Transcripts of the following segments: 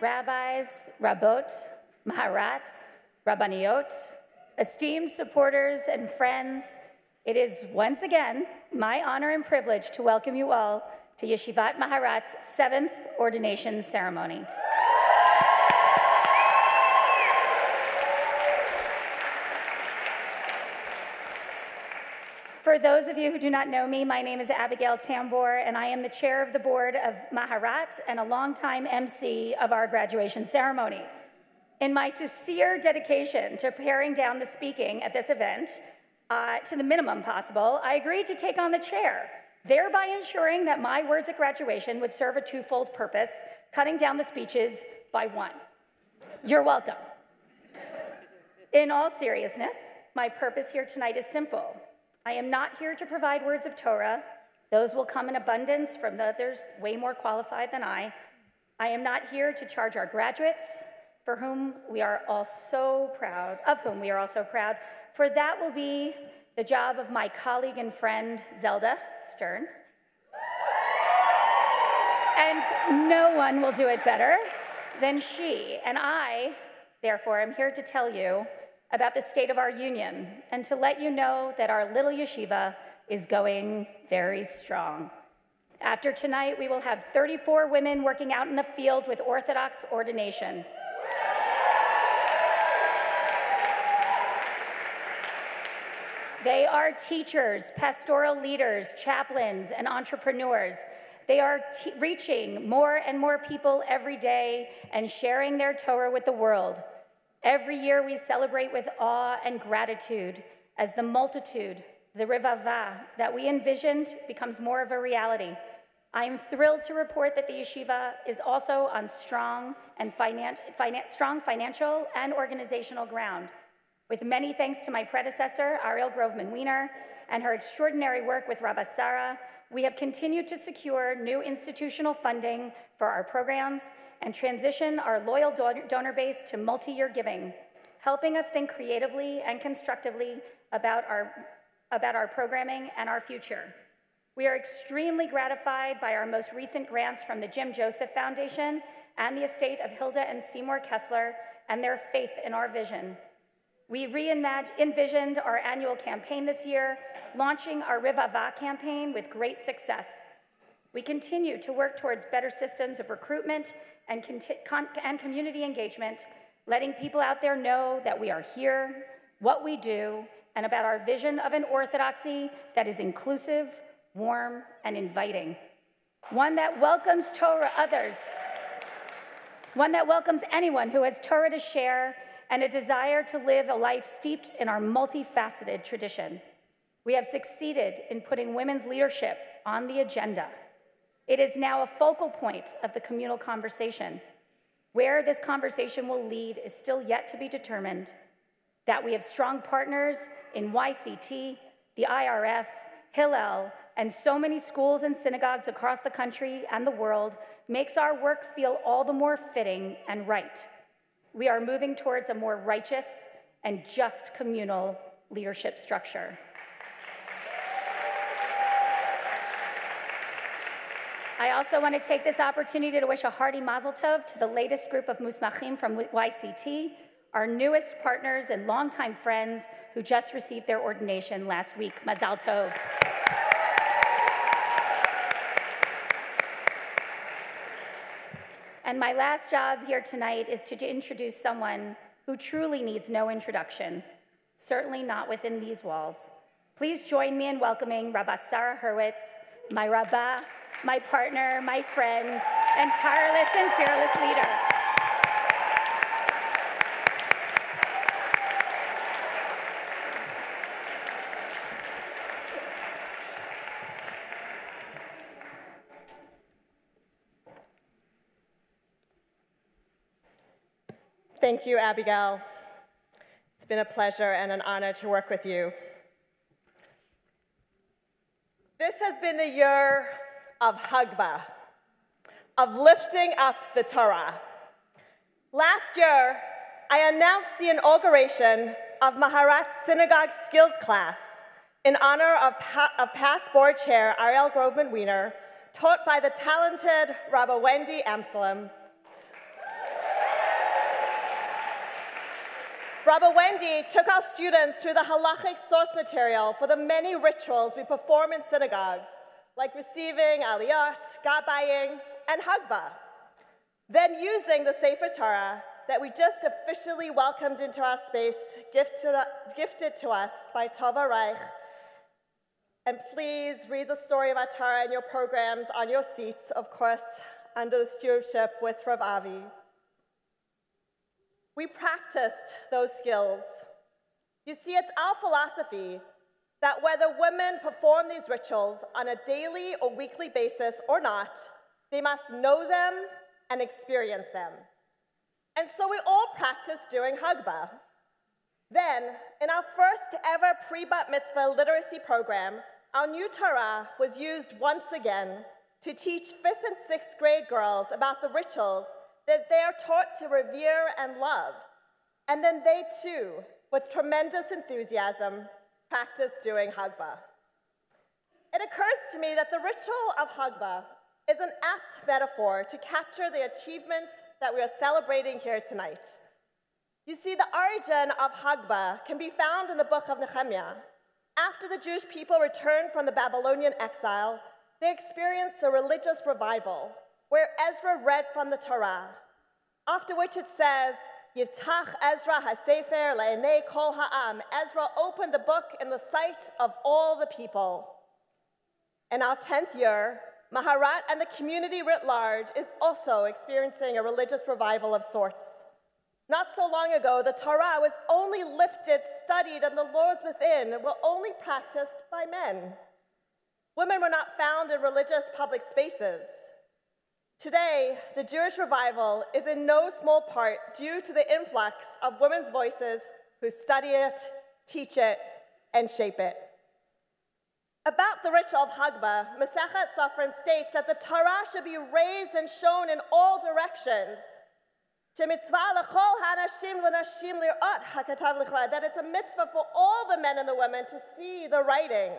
Rabbis, Rabbot, Maharat, Rabbaniot, esteemed supporters and friends, it is once again my honor and privilege to welcome you all to Yeshivat Maharat's 7th ordination ceremony. For those of you who do not know me, my name is Abigail Tambor, and I am the chair of the board of Maharat and a longtime MC of our graduation ceremony. In my sincere dedication to paring down the speaking at this event to the minimum possible, I agreed to take on the chair, thereby ensuring that my words at graduation would serve a twofold purpose, cutting down the speeches by one. You're welcome. In all seriousness, my purpose here tonight is simple. I am not here to provide words of Torah. Those will come in abundance from others way more qualified than I. I am not here to charge our graduates, for whom we are all so proud, for that will be the job of my colleague and friend, Zelda Stern. And no one will do it better than she. And I, therefore, am here to tell you about the state of our union and to let you know that our little yeshiva is going very strong. After tonight, we will have 34 women working out in the field with Orthodox ordination. They are teachers, pastoral leaders, chaplains, and entrepreneurs. They are reaching more and more people every day and sharing their Torah with the world. Every year we celebrate with awe and gratitude as the multitude, the revava that we envisioned becomes more of a reality. I am thrilled to report that the yeshiva is also on strong financial and organizational ground. With many thanks to my predecessor, Ariel Groveman-Wiener, and her extraordinary work with Rabba Sarah, we have continued to secure new institutional funding for our programs and transition our loyal donor base to multi-year giving, helping us think creatively and constructively about our programming and our future. We are extremely gratified by our most recent grants from the Jim Joseph Foundation and the estate of Hilda and Seymour Kessler and their faith in our vision. We envisioned our annual campaign this year, launching our Rivava campaign with great success. We continue to work towards better systems of recruitment and community engagement, letting people out there know that we are here, what we do, and about our vision of an orthodoxy that is inclusive, warm, and inviting. One that welcomes Torah others, one that welcomes anyone who has Torah to share, and a desire to live a life steeped in our multifaceted tradition. We have succeeded in putting women's leadership on the agenda. It is now a focal point of the communal conversation. Where this conversation will lead is still yet to be determined. That we have strong partners in YCT, the IRF, Hillel, and so many schools and synagogues across the country and the world makes our work feel all the more fitting and right. We are moving towards a more righteous and just communal leadership structure. I also want to take this opportunity to wish a hearty mazel tov to the latest group of Musmakhim from YCT, our newest partners and longtime friends who just received their ordination last week. Mazel tov. And my last job here tonight is to introduce someone who truly needs no introduction, certainly not within these walls. Please join me in welcoming Rabbi Sarah Hurwitz, my Rabba, my partner, my friend, and tireless and fearless leader. Thank you, Abigail. It's been a pleasure and an honor to work with you. This has been the year of Hagba, of lifting up the Torah. Last year, I announced the inauguration of Maharat Synagogue Skills Class in honor of past board chair Ariel Grobman-Wiener, taught by the talented Rabbi Wendy Amsalem. Rabbi Wendy took our students through the halachic source material for the many rituals we perform in synagogues, like receiving aliyot, gabaying, and hagba. Then using the Sefer Torah that we just officially welcomed into our space, gifted to us by Tova Reich. And please read the story of our Torah in your programs on your seats, of course, under the stewardship with Rav Avi. We practiced those skills. You see, it's our philosophy that whether women perform these rituals on a daily or weekly basis or not, they must know them and experience them. And so we all practiced doing Hagba. Then, in our first ever pre-bat mitzvah literacy program, our new Torah was used once again to teach 5th and 6th grade girls about the rituals that they are taught to revere and love. And then they too, with tremendous enthusiasm, practice doing Hagba. It occurs to me that the ritual of Hagba is an apt metaphor to capture the achievements that we are celebrating here tonight. You see, the origin of Hagba can be found in the book of Nehemiah. After the Jewish people returned from the Babylonian exile, they experienced a religious revival where Ezra read from the Torah, after which it says, Yivtach Ezra ha-sefer le'enei kol ha'am. Ezra opened the book in the sight of all the people. In our 10th year, Maharat and the community writ large is also experiencing a religious revival of sorts. Not so long ago, the Torah was only lifted, studied, and the laws within were only practiced by men. Women were not found in religious public spaces. Today, the Jewish revival is in no small part due to the influx of women's voices who study it, teach it, and shape it. About the ritual of Hagba, Masechet Sofrim states that the Torah should be raised and shown in all directions. That it's a mitzvah for all the men and the women to see the writing.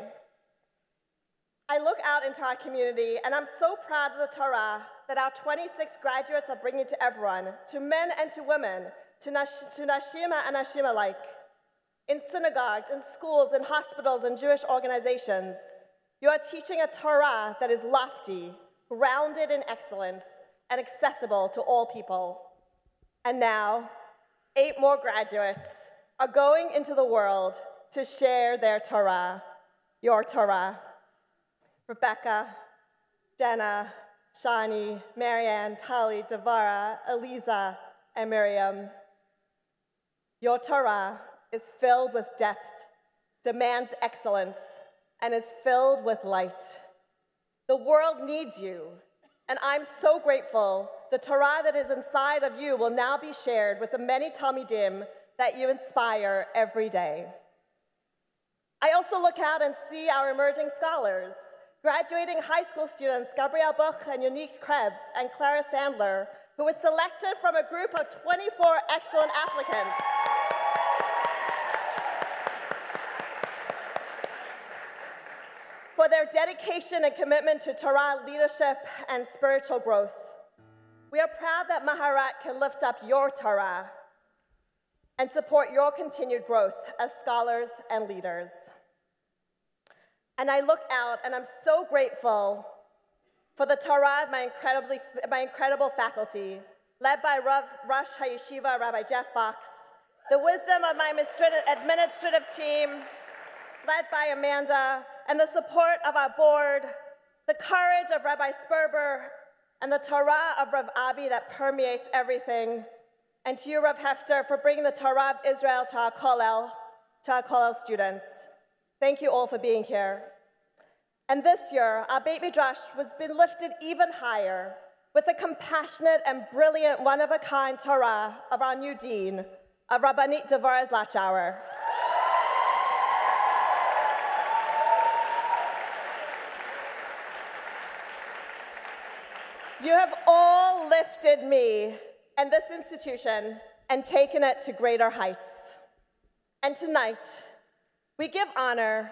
I look out into our community, and I'm so proud of the Torah that our 26 graduates are bringing to everyone, to men and to women, to Nashima and Nashim alike, in synagogues, in schools, in hospitals, and Jewish organizations. You are teaching a Torah that is lofty, grounded in excellence, and accessible to all people. And now, 8 more graduates are going into the world to share their Torah, your Torah. Rebecca, Jenna, Shani, Marianne, Tali, Devorah, Aliza, and Miriam. Your Torah is filled with depth, demands excellence, and is filled with light. The world needs you, and I'm so grateful the Torah that is inside of you will now be shared with the many Talmidim that you inspire every day. I also look out and see our emerging scholars, graduating high school students Gabrielle Buch and Unique Krebs and Clara Sandler, who was selected from a group of 24 excellent applicants. For their dedication and commitment to Torah leadership and spiritual growth. We are proud that Maharat can lift up your Torah and support your continued growth as scholars and leaders. And I look out and I'm so grateful for the Torah of my incredible faculty, led by Rosh HaYeshiva, Rabbi Jeff Fox, the wisdom of my administrative team, led by Amanda, and the support of our board, the courage of Rabbi Sperber, and the Torah of Rav Avi that permeates everything, and to you, Rav Hefter, for bringing the Torah of Israel to our Kollel students. Thank you all for being here. And this year, our Beit Midrash has been lifted even higher with the compassionate and brilliant one-of-a-kind Torah of our new dean, of Rabbanit Devorah Zlatschauer. You have all lifted me and this institution and taken it to greater heights. And tonight, we give honor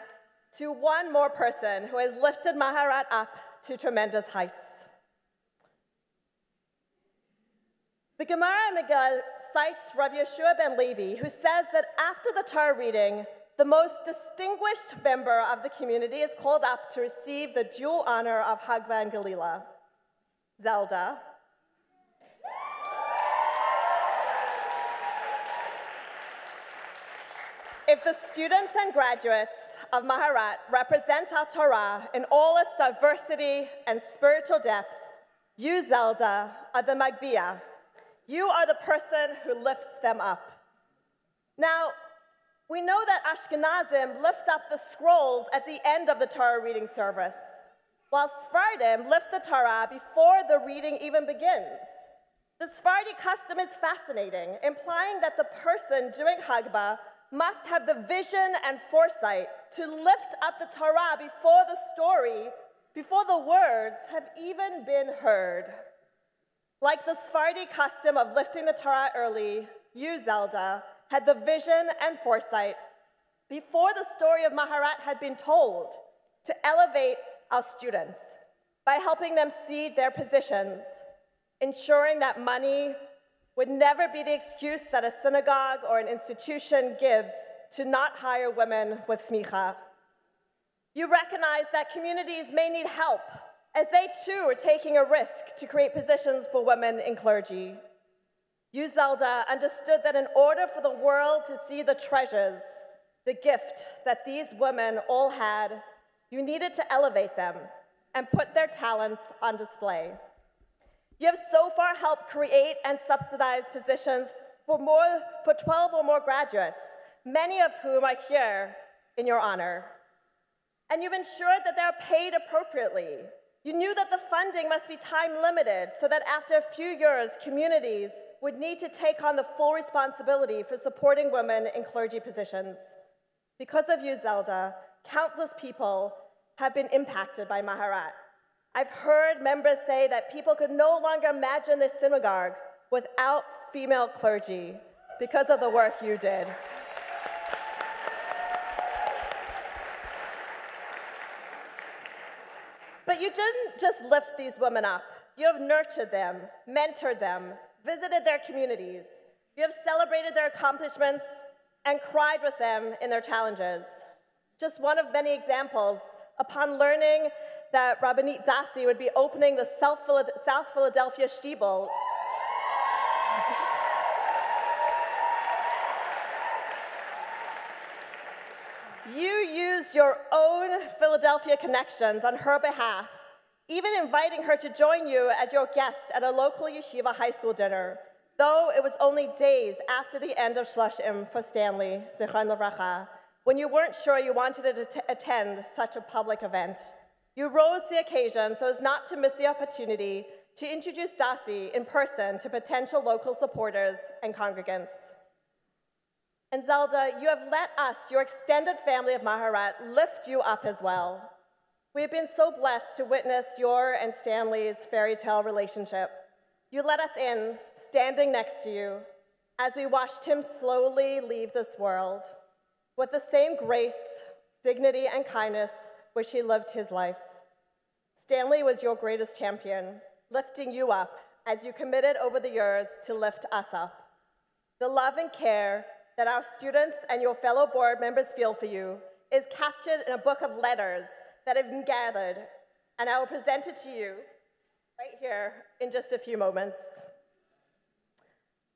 to one more person who has lifted Maharat up to tremendous heights. The Gemara in Megillah cites Rav Yeshua ben Levi, who says that after the Torah reading, the most distinguished member of the community is called up to receive the dual honor of Hagba and Galila. Zelda. If the students and graduates of Maharat represent our Torah in all its diversity and spiritual depth, you, Zelda, are the Magbiya. You are the person who lifts them up. Now, we know that Ashkenazim lift up the scrolls at the end of the Torah reading service, while Sephardim lift the Torah before the reading even begins. The Sephardi custom is fascinating, implying that the person doing Hagba must have the vision and foresight to lift up the Torah before the story, before the words have even been heard. Like the Sephardi custom of lifting the Torah early, you, Zelda, had the vision and foresight before the story of Maharat had been told to elevate our students by helping them cede their positions, ensuring that money would never be the excuse that a synagogue or an institution gives to not hire women with smicha. You recognize that communities may need help as they too are taking a risk to create positions for women in clergy. You, Zelda, understood that in order for the world to see the treasures, the gift that these women all had, you needed to elevate them and put their talents on display. You have so far helped create and subsidize positions for 12 or more graduates, many of whom are here in your honor. And you've ensured that they're paid appropriately. You knew that the funding must be time limited so that after a few years, communities would need to take on the full responsibility for supporting women in clergy positions. Because of you, Zelda, countless people have been impacted by Maharat. I've heard members say that people could no longer imagine their synagogue without female clergy because of the work you did. But you didn't just lift these women up. You have nurtured them, mentored them, visited their communities. You have celebrated their accomplishments and cried with them in their challenges. Just one of many examples, upon learning that Rabbanit Dasi would be opening the South Philadelphia Shtibel, you used your own Philadelphia connections on her behalf, even inviting her to join you as your guest at a local yeshiva high school dinner, though it was only days after the end of Shloshim for Stanley, Zichron Livracha, when you weren't sure you wanted to attend such a public event. You rose to the occasion so as not to miss the opportunity to introduce Dasi in person to potential local supporters and congregants. And Zelda, you have let us, your extended family of Maharat, lift you up as well. We have been so blessed to witness your and Stanley's fairy tale relationship. You let us in, standing next to you, as we watched him slowly leave this world, with the same grace, dignity, and kindness which he lived his life. Stanley was your greatest champion, lifting you up as you committed over the years to lift us up. The love and care that our students and your fellow board members feel for you is captured in a book of letters that have been gathered, and I will present it to you right here in just a few moments.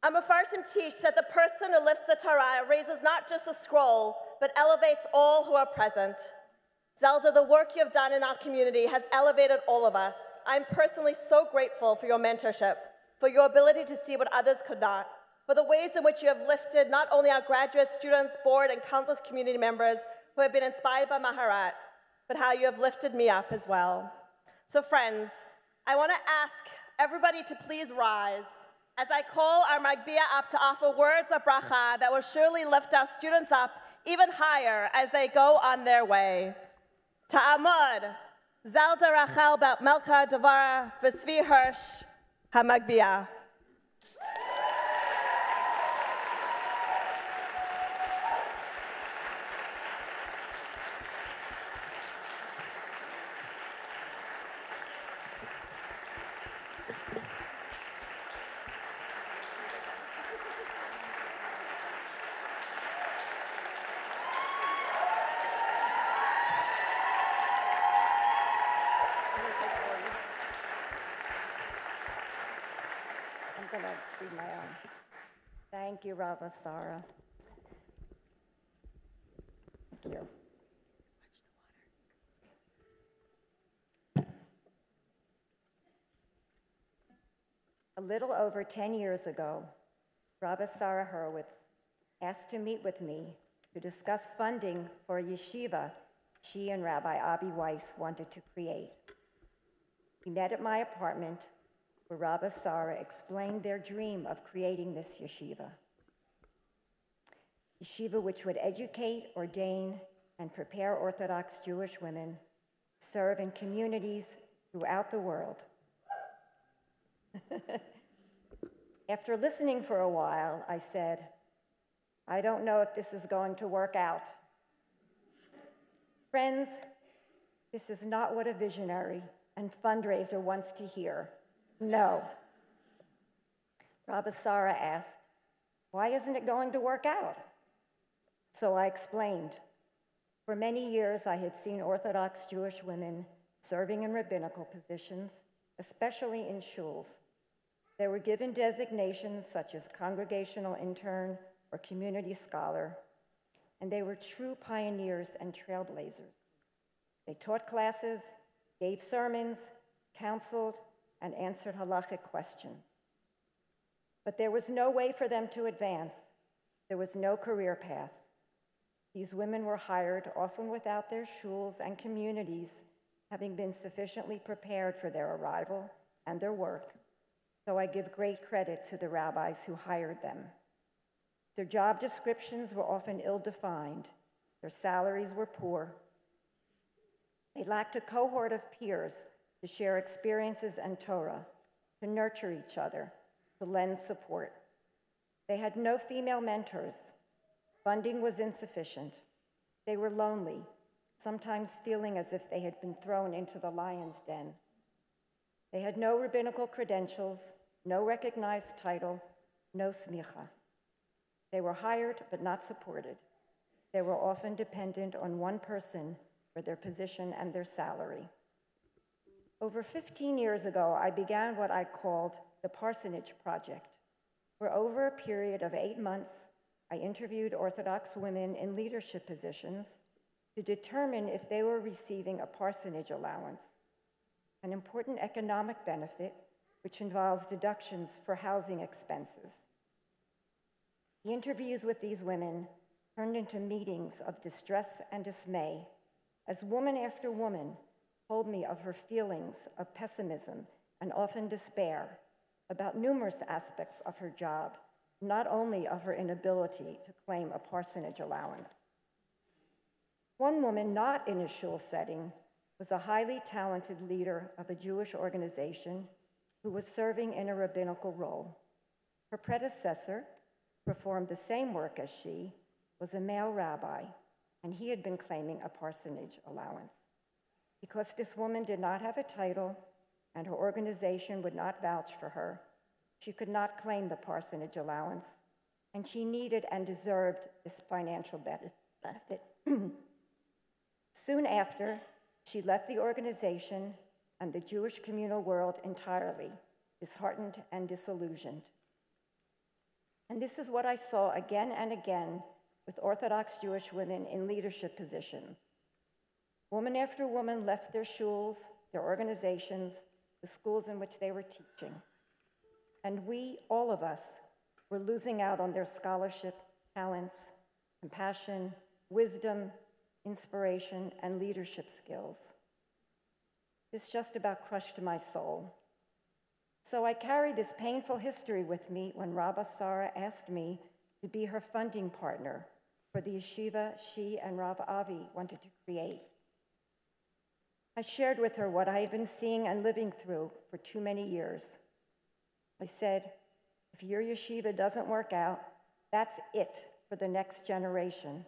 I'm a Farshim teach that the person who lifts the Torah raises not just a scroll, but elevates all who are present. Zelda, the work you have done in our community has elevated all of us. I'm personally so grateful for your mentorship, for your ability to see what others could not, for the ways in which you have lifted not only our graduates, students, board, and countless community members who have been inspired by Maharat, but how you have lifted me up as well. So friends, I want to ask everybody to please rise as I call our Magbia up to offer words of bracha that will surely lift our students up even higher as they go on their way. Ta'amud, Zelda Rachel Bat Melcha Devorah V'Svi Hirsch HaMagbia. I'm going to read my own. Thank you, Rabba Sarah. Thank you. A little over 10 years ago, Rabba Sarah Hurwitz asked to meet with me to discuss funding for a yeshiva she and Rabbi Abi Weiss wanted to create. We met at my apartment where Rabba Sarah explained their dream of creating this yeshiva. Yeshiva which would educate, ordain, and prepare Orthodox Jewish women to serve in communities throughout the world. After listening for a while, I said, I don't know if this is going to work out. Friends, this is not what a visionary and fundraiser wants to hear. No. Rabba Sarah asked, why isn't it going to work out? So I explained. For many years, I had seen Orthodox Jewish women serving in rabbinical positions, especially in shuls. They were given designations such as congregational intern or community scholar, and they were true pioneers and trailblazers. They taught classes, gave sermons, counseled, and answered halachic questions. But there was no way for them to advance. There was no career path. These women were hired, often without their shuls and communities having been sufficiently prepared for their arrival and their work, so I give great credit to the rabbis who hired them. Their job descriptions were often ill-defined. Their salaries were poor. They lacked a cohort of peers to share experiences and Torah, to nurture each other, to lend support. They had no female mentors. Funding was insufficient. They were lonely, sometimes feeling as if they had been thrown into the lion's den. They had no rabbinical credentials, no recognized title, no smicha. They were hired but not supported. They were often dependent on one person for their position and their salary. Over 15 years ago, I began what I called the Parsonage Project, where over a period of 8 months, I interviewed Orthodox women in leadership positions to determine if they were receiving a parsonage allowance, an important economic benefit which involves deductions for housing expenses. The interviews with these women turned into meetings of distress and dismay as woman after woman told me of her feelings of pessimism and often despair about numerous aspects of her job, not only of her inability to claim a parsonage allowance. One woman not in a shul setting was a highly talented leader of a Jewish organization who was serving in a rabbinical role. Her predecessor performed the same work as she, was a male rabbi, and he had been claiming a parsonage allowance. Because this woman did not have a title and her organization would not vouch for her, she could not claim the parsonage allowance, and she needed and deserved this financial benefit. Soon after, she left the organization and the Jewish communal world entirely, disheartened and disillusioned. And this is what I saw again and again with Orthodox Jewish women in leadership positions. Woman after woman left their shuls, their organizations, the schools in which they were teaching. And we, all of us, were losing out on their scholarship, talents, compassion, wisdom, inspiration, and leadership skills. This just about crushed my soul. So I carried this painful history with me when Rabba Sarah asked me to be her funding partner for the yeshiva she and Rabbi Avi wanted to create. I shared with her what I had been seeing and living through for too many years. I said, if your yeshiva doesn't work out, that's it for the next generation.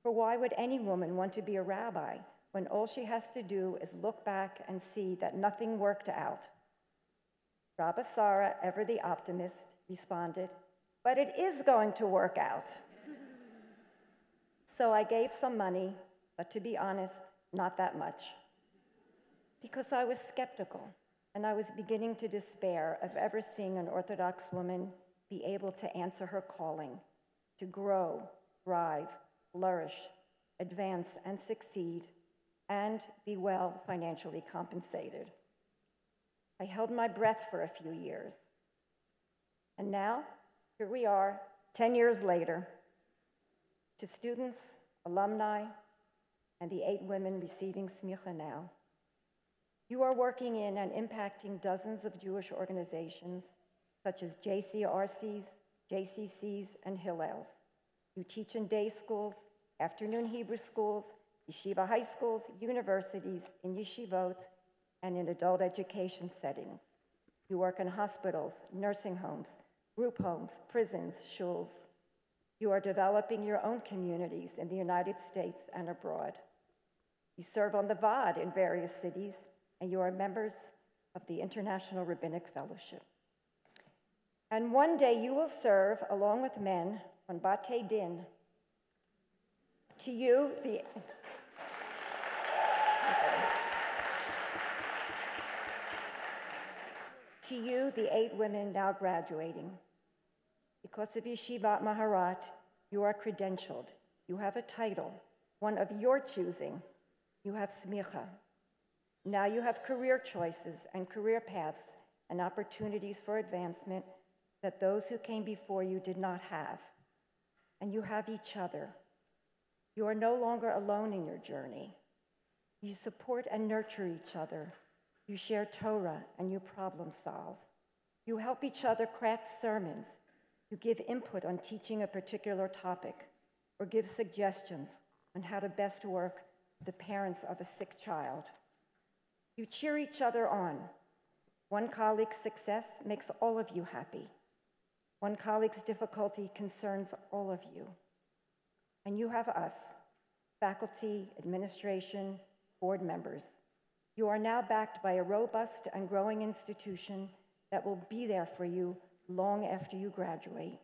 For why would any woman want to be a rabbi when all she has to do is look back and see that nothing worked out? Rabba Sarah, ever the optimist, responded, but it is going to work out. So I gave some money, but to be honest, not that much. Because I was skeptical, and I was beginning to despair of ever seeing an Orthodox woman be able to answer her calling, to grow, thrive, flourish, advance, and succeed, and be well financially compensated. I held my breath for a few years. And now, here we are, 10 years later. To students, alumni, and the 8 women receiving Semikha now, you are working in and impacting dozens of Jewish organizations, such as JCRCs, JCCs, and Hillels. You teach in day schools, afternoon Hebrew schools, yeshiva high schools, universities, in yeshivot, and in adult education settings. You work in hospitals, nursing homes, group homes, prisons, shuls. You are developing your own communities in the United States and abroad. You serve on the VAD in various cities, and you are members of the International Rabbinic Fellowship. And one day you will serve, along with men, on Batei Din. To you, the 8 women now graduating. Because of Yeshivat Maharat, you are credentialed. You have a title, one of your choosing. You have Semikha. Now you have career choices and career paths and opportunities for advancement that those who came before you did not have. And you have each other. You are no longer alone in your journey. You support and nurture each other. You share Torah and you problem solve. You help each other craft sermons. You give input on teaching a particular topic or give suggestions on how to best work with the parents of a sick child. You cheer each other on. One colleague's success makes all of you happy. One colleague's difficulty concerns all of you. And you have us, faculty, administration, board members. You are now backed by a robust and growing institution that will be there for you long after you graduate.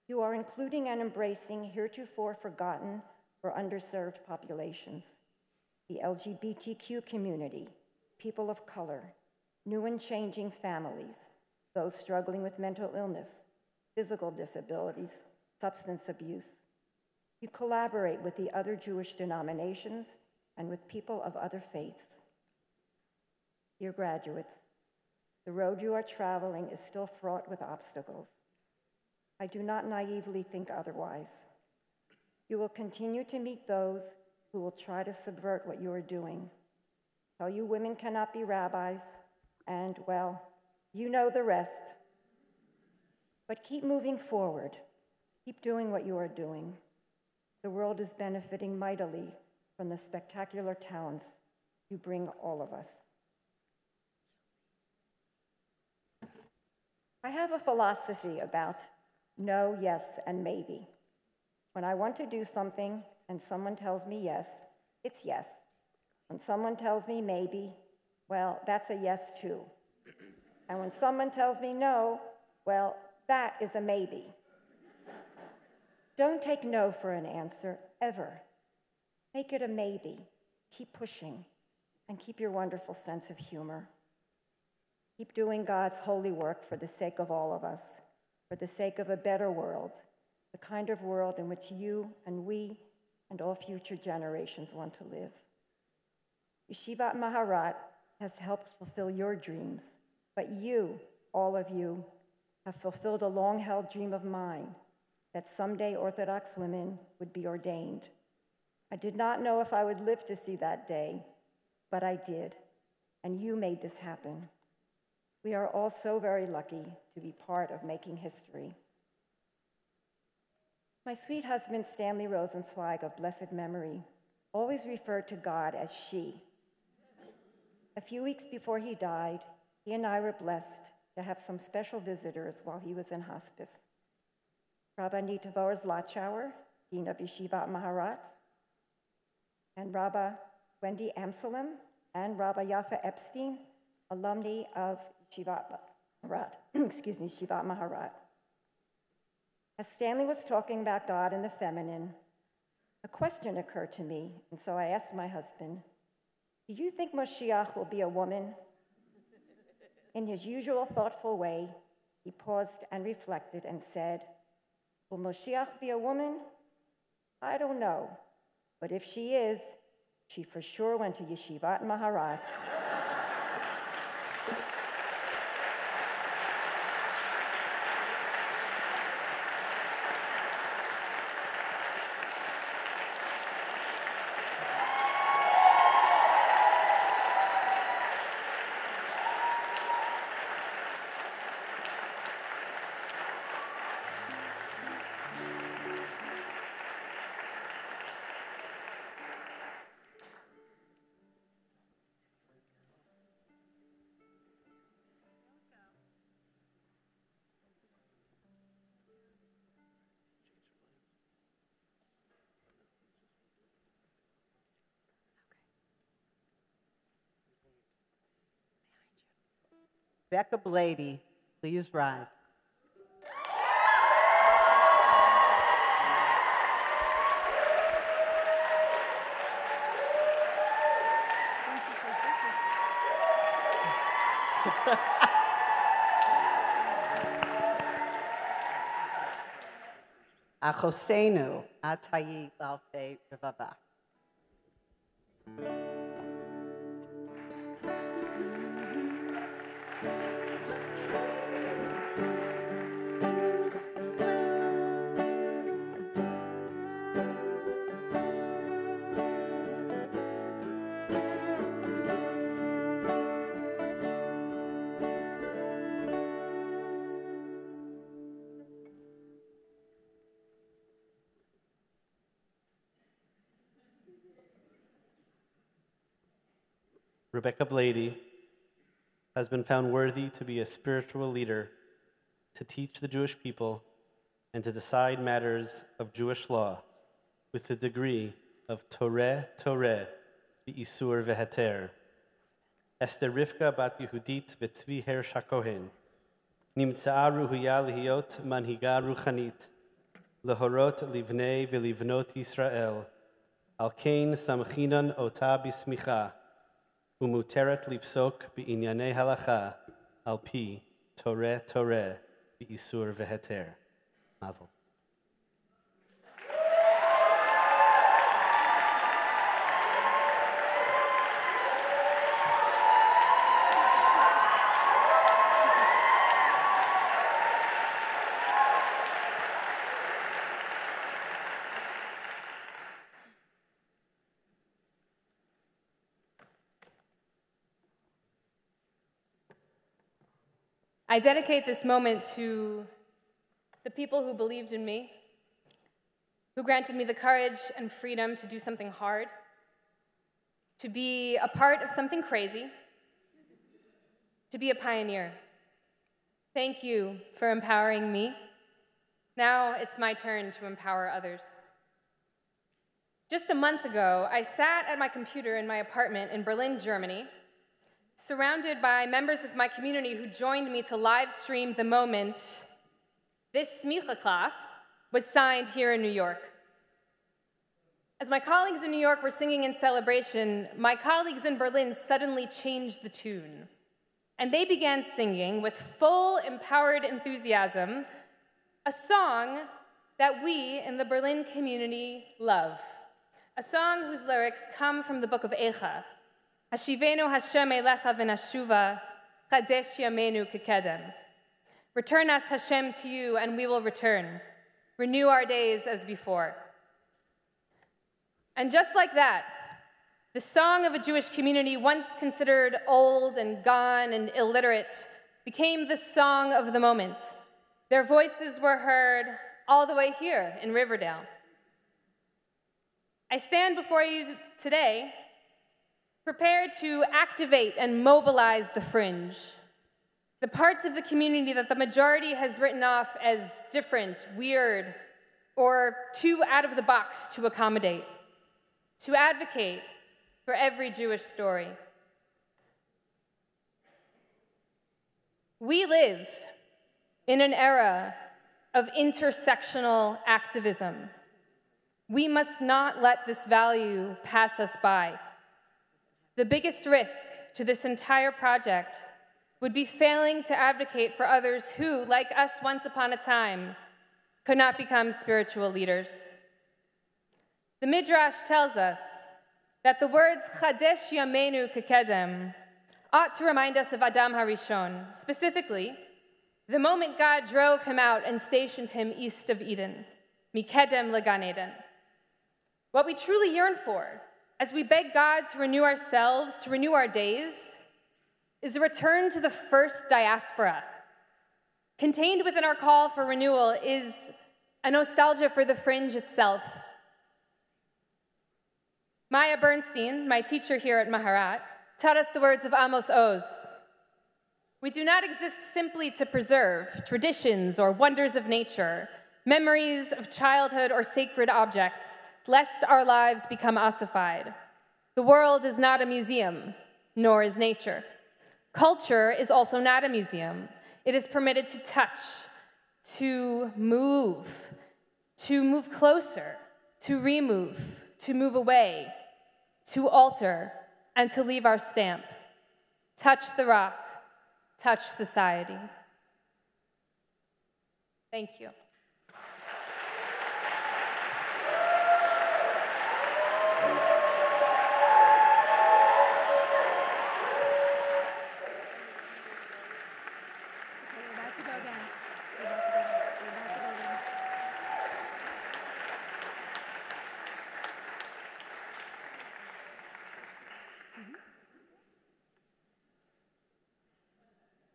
You are including and embracing heretofore forgotten or underserved populations, the LGBTQ community, people of color, new and changing families, those struggling with mental illness, physical disabilities, substance abuse. You collaborate with the other Jewish denominations and with people of other faiths. Dear graduates, The road you are traveling is still fraught with obstacles. I do not naively think otherwise. You will continue to meet those who will try to subvert what you are doing, tell you women cannot be rabbis, and, well, you know the rest. But keep moving forward. Keep doing what you are doing. The world is benefiting mightily from the spectacular talents you bring all of us. I have a philosophy about no, yes, and maybe. When I want to do something and someone tells me yes, it's yes. When someone tells me maybe, well, that's a yes too. And when someone tells me no, well, that is a maybe. Don't take no for an answer, ever. Make it a maybe. Keep pushing, and keep your wonderful sense of humor. Keep doing God's holy work for the sake of all of us, for the sake of a better world, the kind of world in which you and we and all future generations want to live. Yeshivat Maharat has helped fulfill your dreams, but you, all of you, have fulfilled a long-held dream of mine, that someday Orthodox women would be ordained. I did not know if I would live to see that day, but I did, and you made this happen. We are all so very lucky to be part of making history. My sweet husband, Stanley Rosenzweig, of blessed memory, always referred to God as she. A few weeks before he died, he and I were blessed to have some special visitors while he was in hospice. Rabbanit Devorah Zlotchower, Dean of Yeshivat Maharat, and Rabba Wendy Amsalem and Rabba Yafa Epstein, alumni of Yeshivat Maharat, Yeshivat Maharat. As Stanley was talking about God and the feminine, a question occurred to me, and so I asked my husband, do you think Moshiach will be a woman? In his usual thoughtful way, he paused and reflected and said, will Moshiach be a woman? I don't know, but if she is, she for sure went to Yeshivat Maharat. Blady, please rise. Achosenu atayi lalfe revava. Blady has been found worthy to be a spiritual leader, to teach the Jewish people, and to decide matters of Jewish law with the degree of Toreh v'Isur v'Heter. Esther Rivka bat Yehudit v'Tzvi Hersh HaKohen nimtza'a ruhuya lihiyot manhiga ruchanit lehorot livnei v'livnot Yisrael al kein samchinan ota bismicha umuteret livsok b'inyanei halacha al pi Toreh v'Isur v'Heter. Mazel. I dedicate this moment to the people who believed in me, who granted me the courage and freedom to do something hard, to be a part of something crazy, to be a pioneer. Thank you for empowering me. Now it's my turn to empower others. Just a month ago, I sat at my computer in my apartment in Berlin, Germany, surrounded by members of my community who joined me to live stream the moment this Semikha cloth was signed here in New York. As my colleagues in New York were singing in celebration, my colleagues in Berlin suddenly changed the tune, and they began singing with full, empowered enthusiasm a song that we in the Berlin community love, a song whose lyrics come from the book of Eicha, Hashivenu Hashem Elecha v'nashuva, Chadesh Yameinu Kekedem. Return us, Hashem, to you, and we will return. Renew our days as before. And just like that, the song of a Jewish community once considered old and gone and illiterate became the song of the moment. Their voices were heard all the way here in Riverdale. I stand before you today prepared to activate and mobilize the fringe, the parts of the community that the majority has written off as different, weird, or too out of the box to accommodate, to advocate for every Jewish story. We live in an era of intersectional activism. We must not let this value pass us by. The biggest risk to this entire project would be failing to advocate for others who, like us once upon a time, could not become spiritual leaders. The Midrash tells us that the words Chadesh Yameinu Kekedem ought to remind us of Adam HaRishon, specifically, the moment God drove him out and stationed him east of Eden, Mikedem Legan Eden. What we truly yearn for, as we beg God to renew ourselves, to renew our days, is a return to the first diaspora. Contained within our call for renewal is a nostalgia for the fringe itself. Maya Bernstein, my teacher here at Maharat, taught us the words of Amos Oz. We do not exist simply to preserve traditions or wonders of nature, memories of childhood or sacred objects, lest our lives become ossified. The world is not a museum, nor is nature. Culture is also not a museum. It is permitted to touch, to move closer, to remove, to move away, to alter, and to leave our stamp. Touch the rock, touch society. Thank you.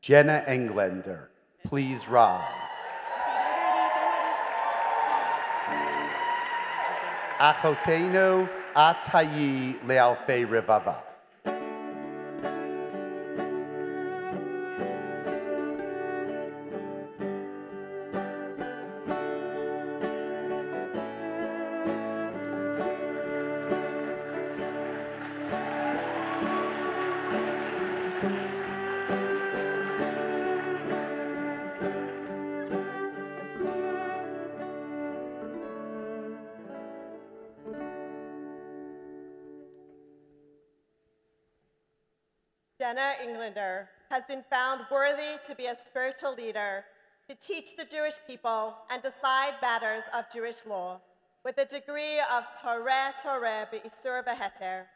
Jenna Englender, please rise. Achotenu atayi lealfei revava. Jenna Englender has been found worthy to be a spiritual leader, to teach the Jewish people and decide matters of Jewish law, with a degree of Torah be'isur v'heter.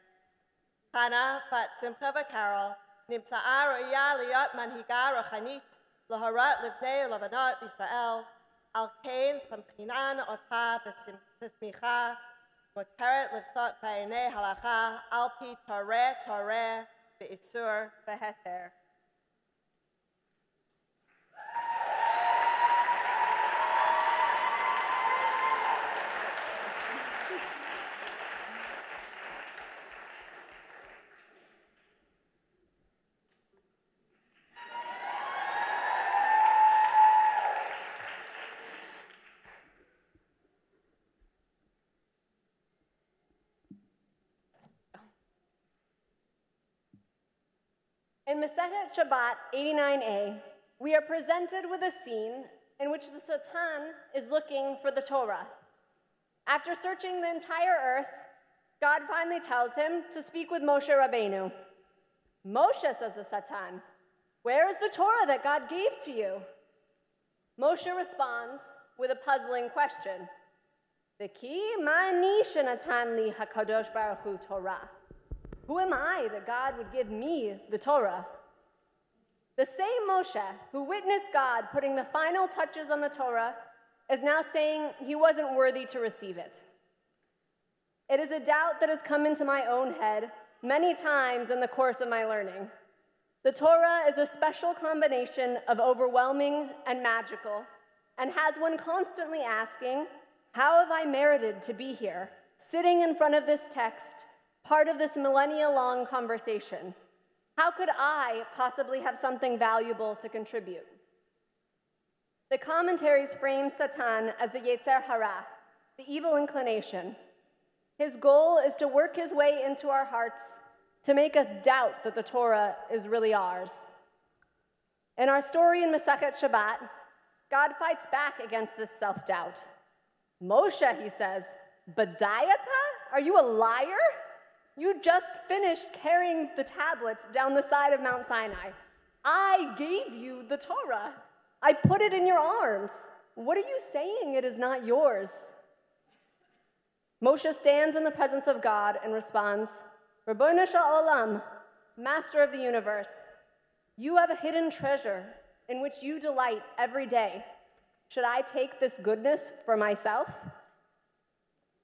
Chana bat Simcha v'Carol nimtza'a ro'ya liot manhiga rochanit laharat livnei lavanot Israel al kain samchinan ota b'smicha moteret livsot ba'inei halacha al pi Torah be'isur v'heter. In Masechet Shabbat 89a, we are presented with a scene in which the Satan is looking for the Torah. After searching the entire earth, God finally tells him to speak with Moshe Rabbeinu. Moshe, says the Satan, where is the Torah that God gave to you? Moshe responds with a puzzling question. V'ki ma'ani shenatan li hakadosh baruch hu Torah. Who am I that God would give me the Torah? The same Moshe who witnessed God putting the final touches on the Torah is now saying he wasn't worthy to receive it. It is a doubt that has come into my own head many times in the course of my learning. The Torah is a special combination of overwhelming and magical, and has one constantly asking, how have I merited to be here, sitting in front of this text, part of this millennia-long conversation? How could I possibly have something valuable to contribute? The commentaries frame Satan as the Yetzer Hara, the evil inclination. His goal is to work his way into our hearts to make us doubt that the Torah is really ours. In our story in Masechet Shabbat, God fights back against this self-doubt. Moshe, he says, Badayata? Are you a liar? You just finished carrying the tablets down the side of Mount Sinai. I gave you the Torah. I put it in your arms. What are you saying it is not yours? Moshe stands in the presence of God and responds, Rabbanit Olam, Master of the universe, you have a hidden treasure in which you delight every day. Should I take this goodness for myself?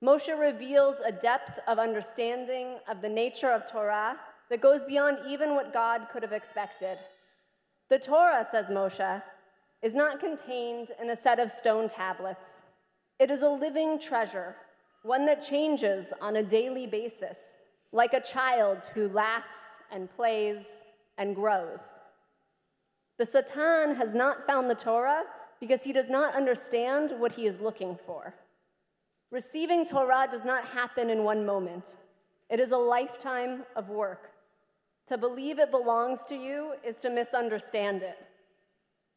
Moshe reveals a depth of understanding of the nature of Torah that goes beyond even what God could have expected. The Torah, says Moshe, is not contained in a set of stone tablets. It is a living treasure, one that changes on a daily basis, like a child who laughs and plays and grows. The Satan has not found the Torah because he does not understand what he is looking for. Receiving Torah does not happen in one moment. It is a lifetime of work. To believe it belongs to you is to misunderstand it.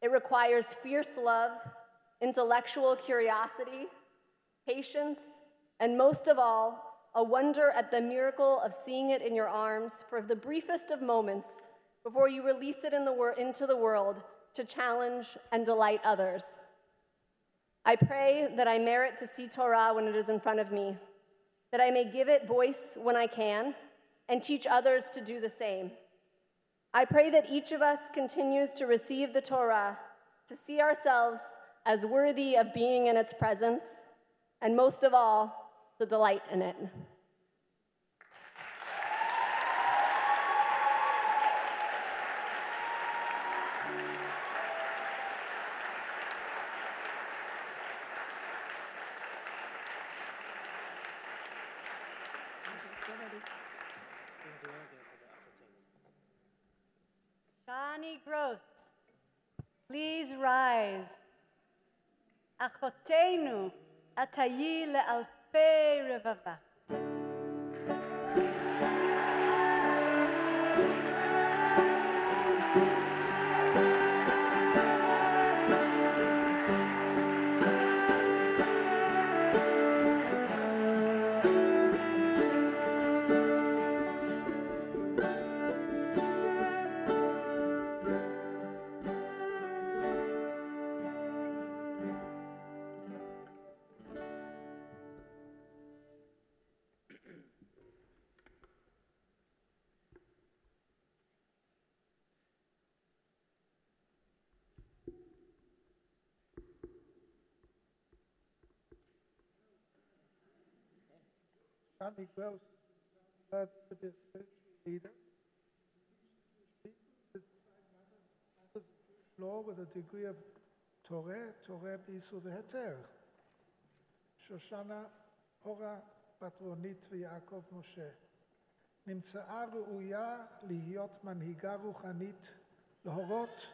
It requires fierce love, intellectual curiosity, patience, and most of all, a wonder at the miracle of seeing it in your arms for the briefest of moments before you release it into the world to challenge and delight others. I pray that I merit to see Torah when it is in front of me, that I may give it voice when I can, and teach others to do the same. I pray that each of us continues to receive the Torah, to see ourselves as worthy of being in its presence, and most of all, to delight in it. Shani growth. Please rise. Achotenu atayi le'alpei revava. Shani grows to be a spiritual leader, to teach the Jewish people to decide matters of Jewish law with a degree of Torah b'Isur v'Heter. Shoshana Ora Patronit v'Yaakov Moshe נמצאה ראויה להיות מנהיגה רוחנית, להורות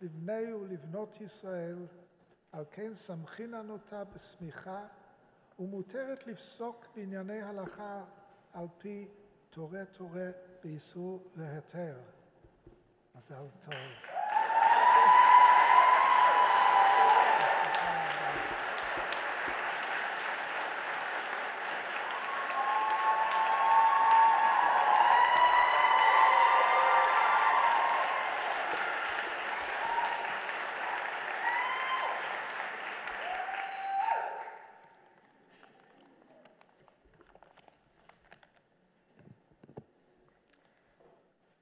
לבני ולבנות ישראל, על כן סמכינן אותה בסמיכה, ומותרת לפסוק בענייני הלכה על פי תורה בإיסור והיתר. Mazal tov.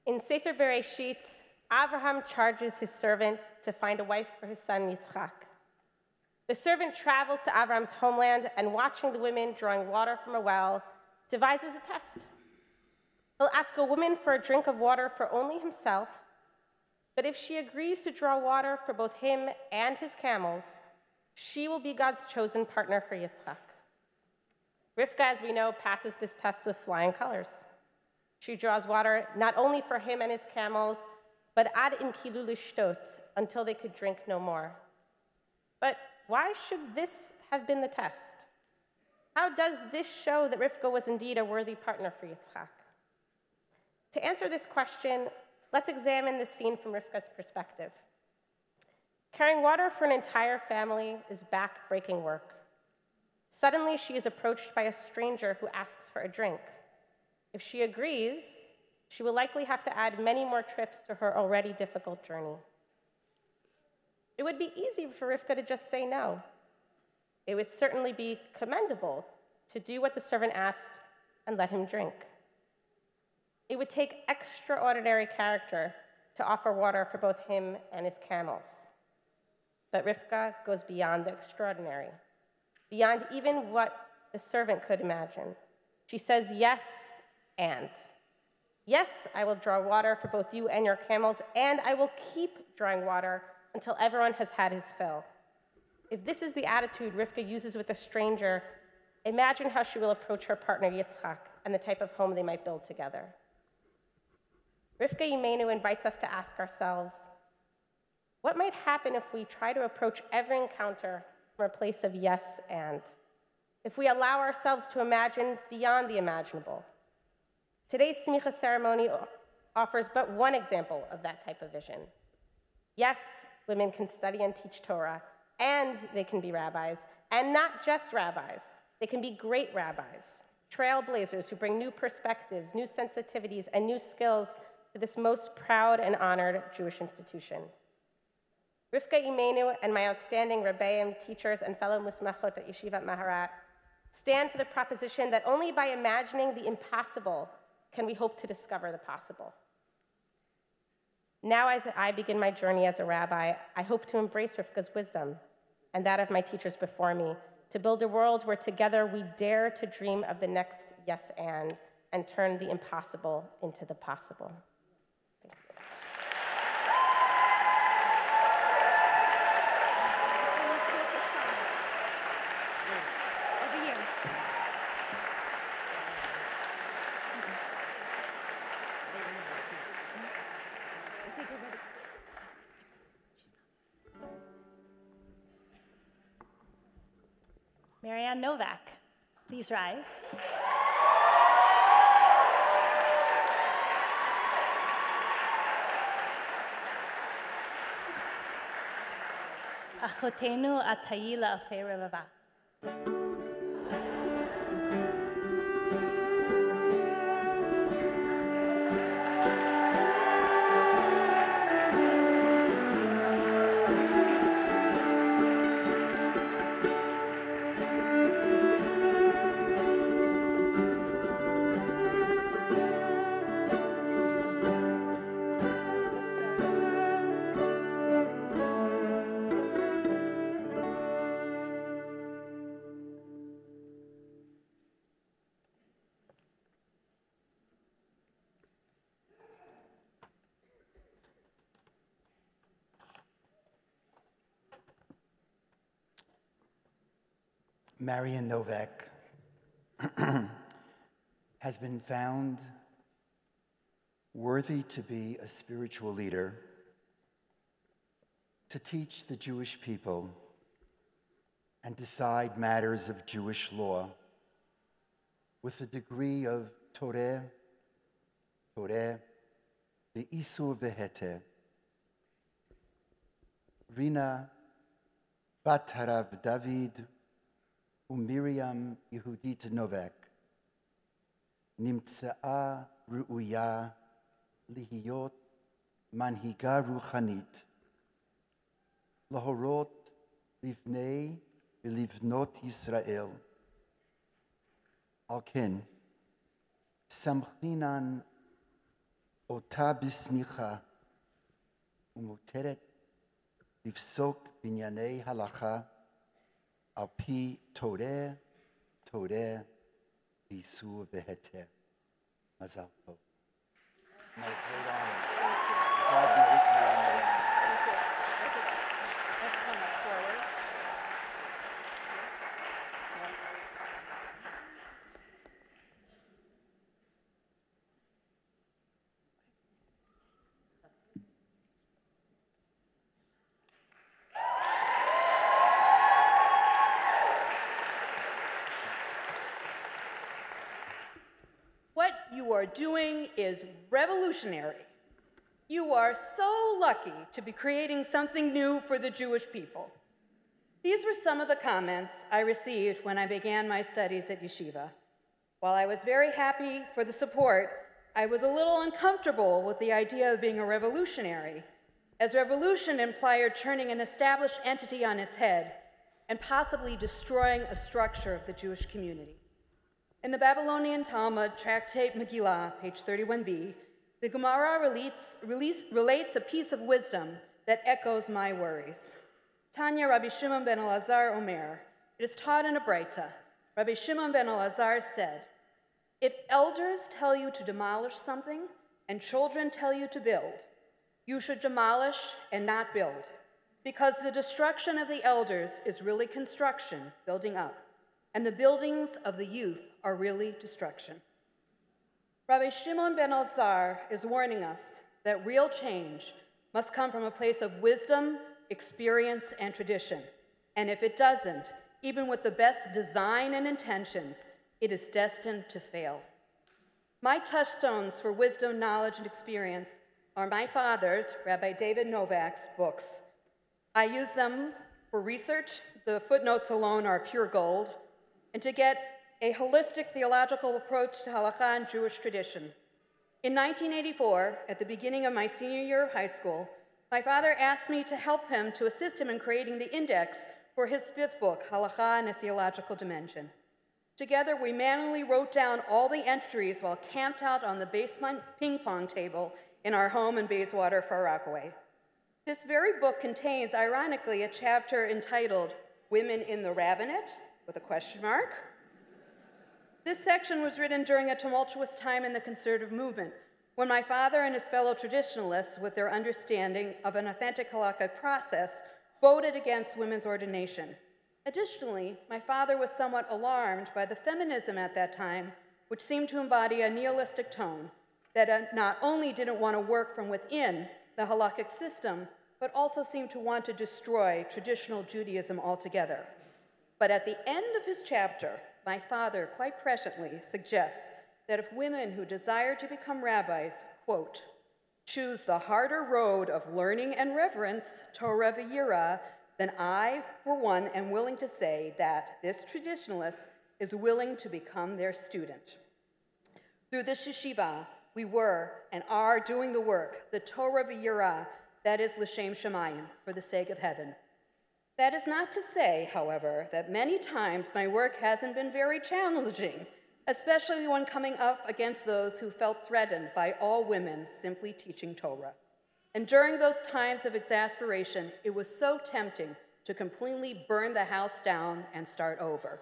In Sefer Bereshit, Abraham charges his servant to find a wife for his son Yitzchak. The servant travels to Abraham's homeland and, watching the women drawing water from a well, devises a test. He'll ask a woman for a drink of water for only himself, but if she agrees to draw water for both him and his camels, she will be God's chosen partner for Yitzchak. Rivka, as we know, passes this test with flying colors. She draws water not only for him and his camels, but ad im kilu lishtot, until they could drink no more. But why should this have been the test? How does this show that Rivka was indeed a worthy partner for Yitzchak? To answer this question, let's examine this scene from Rivka's perspective. Carrying water for an entire family is back-breaking work. Suddenly, she is approached by a stranger who asks for a drink. If she agrees, she will likely have to add many more trips to her already difficult journey. It would be easy for Rivka to just say no. It would certainly be commendable to do what the servant asked and let him drink. It would take extraordinary character to offer water for both him and his camels. But Rivka goes beyond the extraordinary, beyond even what the servant could imagine. She says yes, and. Yes, I will draw water for both you and your camels, and I will keep drawing water until everyone has had his fill. If this is the attitude Rivka uses with a stranger, imagine how she will approach her partner Yitzchak and the type of home they might build together. Rivka Imenu invites us to ask ourselves, what might happen if we try to approach every encounter from a place of yes and? If we allow ourselves to imagine beyond the imaginable? Today's Semikha ceremony offers but one example of that type of vision. Yes, women can study and teach Torah, and they can be rabbis, and not just rabbis. They can be great rabbis, trailblazers who bring new perspectives, new sensitivities, and new skills to this most proud and honored Jewish institution. Rivka Imenu and my outstanding Rabbi, teachers, and fellow Musmakhot at Yeshivat Maharat stand for the proposition that only by imagining the impossible can we hope to discover the possible. Now, as I begin my journey as a rabbi, I hope to embrace Rivka's wisdom and that of my teachers before me to build a world where together we dare to dream of the next yes and turn the impossible into the possible. Marianne, Novak, please rise. Achotenu atayi la'alfei revava. Marianne Novak has been found worthy to be a spiritual leader, to teach the Jewish people and decide matters of Jewish law with a degree of Torah, Ve'isu vehete. Rina bat Harav David Miriam Yehudit Novak Nimtza'a Ru'uya Lihiyot Manhiga Ruchanit Lahorot Livnei V'Livnot Yisrael Alken Samchinan Ota Bismicha Umuteret Livsok Binyanei Halacha Al pi Toreh, Isu vehete. Mazal tov. My great honor. God be with you, Marianne. Let's come forward. What you are doing is revolutionary. You are so lucky to be creating something new for the Jewish people. These were some of the comments I received when I began my studies at yeshiva. While I was very happy for the support, I was a little uncomfortable with the idea of being a revolutionary, as revolution implied turning an established entity on its head and possibly destroying a structure of the Jewish community. In the Babylonian Talmud, Tractate Megillah, page 31b, the Gemara relates a piece of wisdom that echoes my worries. Tanya Rabbi Shimon ben Elazar Omer, it is taught in a Breita. Rabbi Shimon ben Elazar said, if elders tell you to demolish something and children tell you to build, you should demolish and not build, because the destruction of the elders is really construction, building up, and the buildings of the youth are really destruction. Rabbi Shimon ben Elazar is warning us that real change must come from a place of wisdom, experience, and tradition. And if it doesn't, even with the best design and intentions, it is destined to fail. My touchstones for wisdom, knowledge, and experience are my father's, Rabbi David Novak's, books. I use them for research. The footnotes alone are pure gold. And to get a holistic theological approach to halakha and Jewish tradition. In 1984, at the beginning of my senior year of high school, my father asked me to help him to assist him in creating the index for his fifth book, Halakha and a Theological Dimension. Together, we manually wrote down all the entries while camped out on the basement ping pong table in our home in Bayswater, Far Rockaway. This very book contains, ironically, a chapter entitled Women in the Rabbanit, with a question mark. This section was written during a tumultuous time in the conservative movement, when my father and his fellow traditionalists, with their understanding of an authentic halakhic process, voted against women's ordination. Additionally, my father was somewhat alarmed by the feminism at that time, which seemed to embody a nihilistic tone that not only didn't want to work from within the halakhic system, but also seemed to want to destroy traditional Judaism altogether. But at the end of his chapter, my father quite presciently suggests that if women who desire to become rabbis, quote, choose the harder road of learning and reverence, Torah v'yirah, then I, for one, am willing to say that this traditionalist is willing to become their student. Through this yeshiva, we were and are doing the work, the Torah v'yirah, that is l'shem shamayim, for the sake of heaven. That is not to say, however, that many times my work hasn't been very challenging, especially when coming up against those who felt threatened by all women simply teaching Torah. And during those times of exasperation, it was so tempting to completely burn the house down and start over.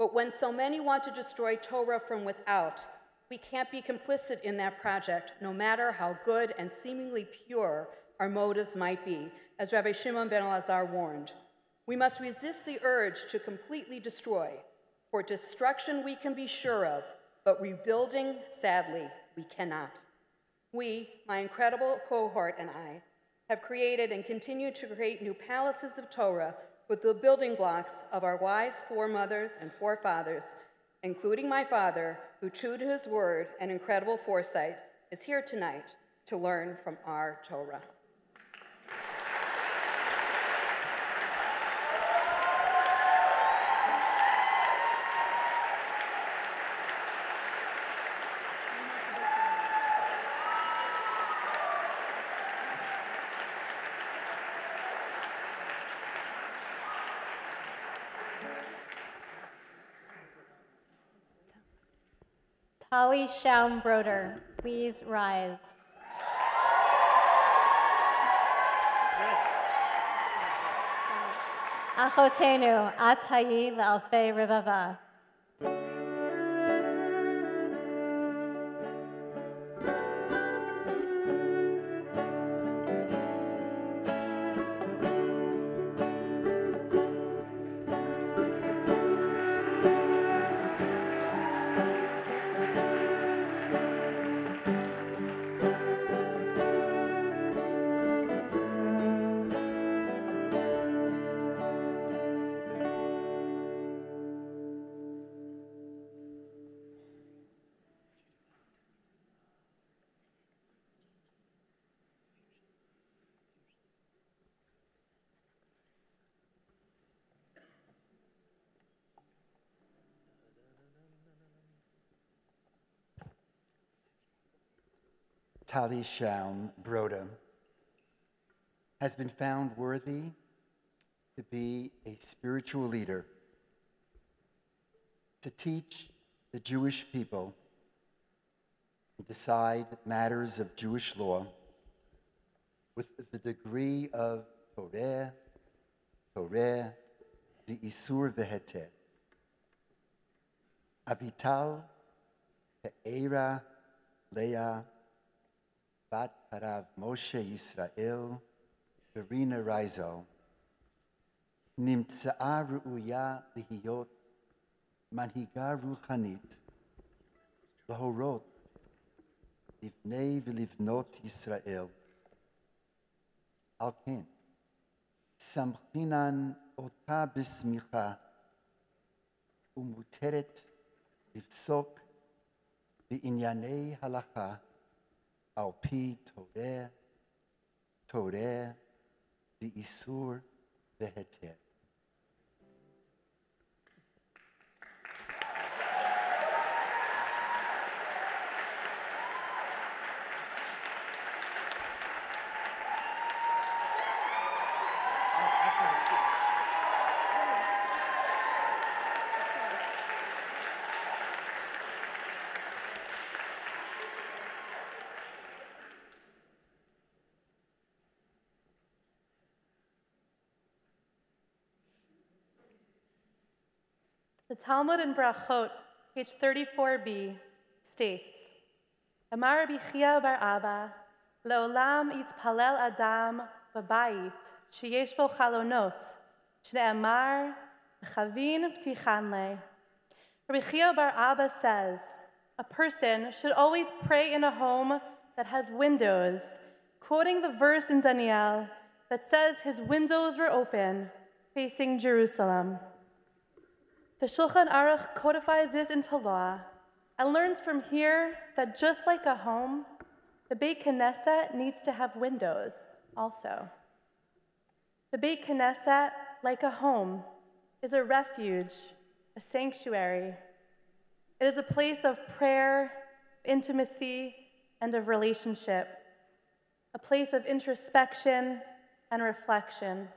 But when so many want to destroy Torah from without, we can't be complicit in that project, no matter how good and seemingly pure our motives might be, as Rabbi Shimon ben Elazar warned. We must resist the urge to completely destroy. For destruction we can be sure of, but rebuilding, sadly, we cannot. We, my incredible cohort and I, have created and continue to create new palaces of Torah with the building blocks of our wise foremothers and forefathers, including my father, who, true to his word and incredible foresight, is here tonight, to learn from our Torah. Tali, Schaum, Broder, please rise. Achotenu, atayi le'alfei revava. Tali, Schaum, Broder has been found worthy to be a spiritual leader, to teach the Jewish people and decide matters of Jewish law with the degree of Torah, the Isur Veheter. Avital, Te'era, Leah, Bat Harav Moshe Yisrael, Verena Rizal, Nimtza'a Ru'uya Lihiyot, Manhiga Ruchanit, Lahorot, Livnei V'Livnot Yisrael, Alken, Samchinan Ota B'Smicha, Umuteret Livsok, V'Inyanei Halacha, Al Pi Torah, the Isur Veheter. The Talmud in Brachot, page 34b, states, Amar Rabbi Chia bar Abba, Le'olam yitpalel Adam b'bayit, sheyesh bo chalonot, shne'amar chavin ptichan le. Rabbi Chia bar Abba says, a person should always pray in a home that has windows, quoting the verse in Daniel that says his windows were open, facing Jerusalem. The Shulchan Aruch codifies this into law and learns from here that just like a home, the Beit Knesset needs to have windows also. The Beit Knesset, like a home, is a refuge, a sanctuary. It is a place of prayer, intimacy, and of relationship, a place of introspection and reflection.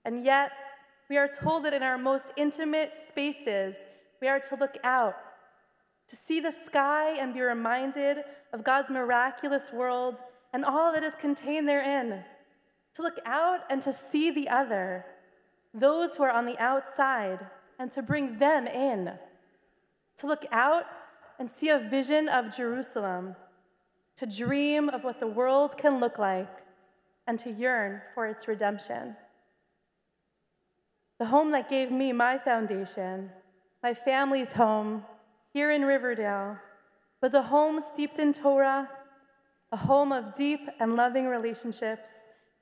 And yet, we are told that in our most intimate spaces, we are to look out, to see the sky and be reminded of God's miraculous world and all that is contained therein, to look out and to see the other, those who are on the outside, and to bring them in, to look out and see a vision of Jerusalem, to dream of what the world can look like, and to yearn for its redemption. The home that gave me my foundation, my family's home here in Riverdale, was a home steeped in Torah, a home of deep and loving relationships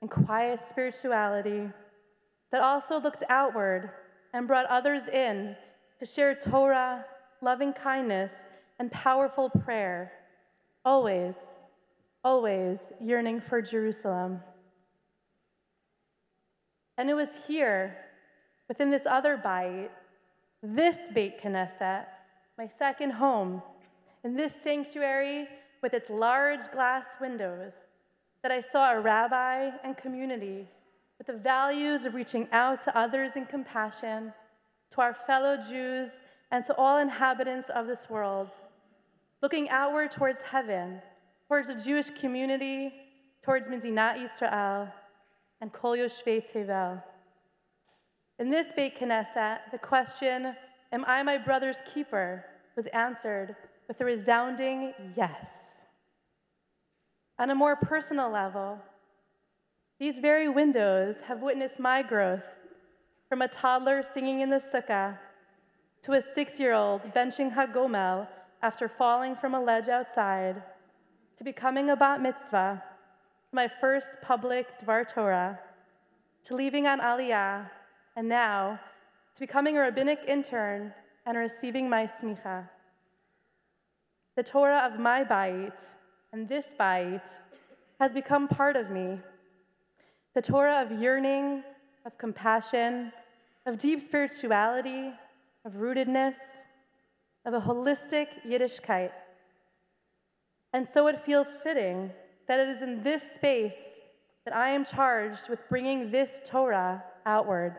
and quiet spirituality that also looked outward and brought others in to share Torah, loving kindness, and powerful prayer, always always yearning for Jerusalem. And it was here, within this other Bayit, this Beit Knesset, my second home, in this sanctuary with its large glass windows, that I saw a rabbi and community with the values of reaching out to others in compassion, to our fellow Jews, and to all inhabitants of this world, looking outward towards heaven, towards the Jewish community, towards Medinat Yisrael, and Kol Yoshvei Tevel. In this Beit Knesset, the question, am I my brother's keeper, was answered with a resounding yes. On a more personal level, these very windows have witnessed my growth from a toddler singing in the sukkah to a 6-year-old benching hagomel after falling from a ledge outside, to becoming a bat mitzvah, my first public Dvar Torah, to leaving on Aliyah, and now to becoming a rabbinic intern and receiving my smicha. The Torah of my Bayit and this Bayit has become part of me. The Torah of yearning, of compassion, of deep spirituality, of rootedness, of a holistic Yiddishkeit. And so it feels fitting that it is in this space that I am charged with bringing this Torah outward.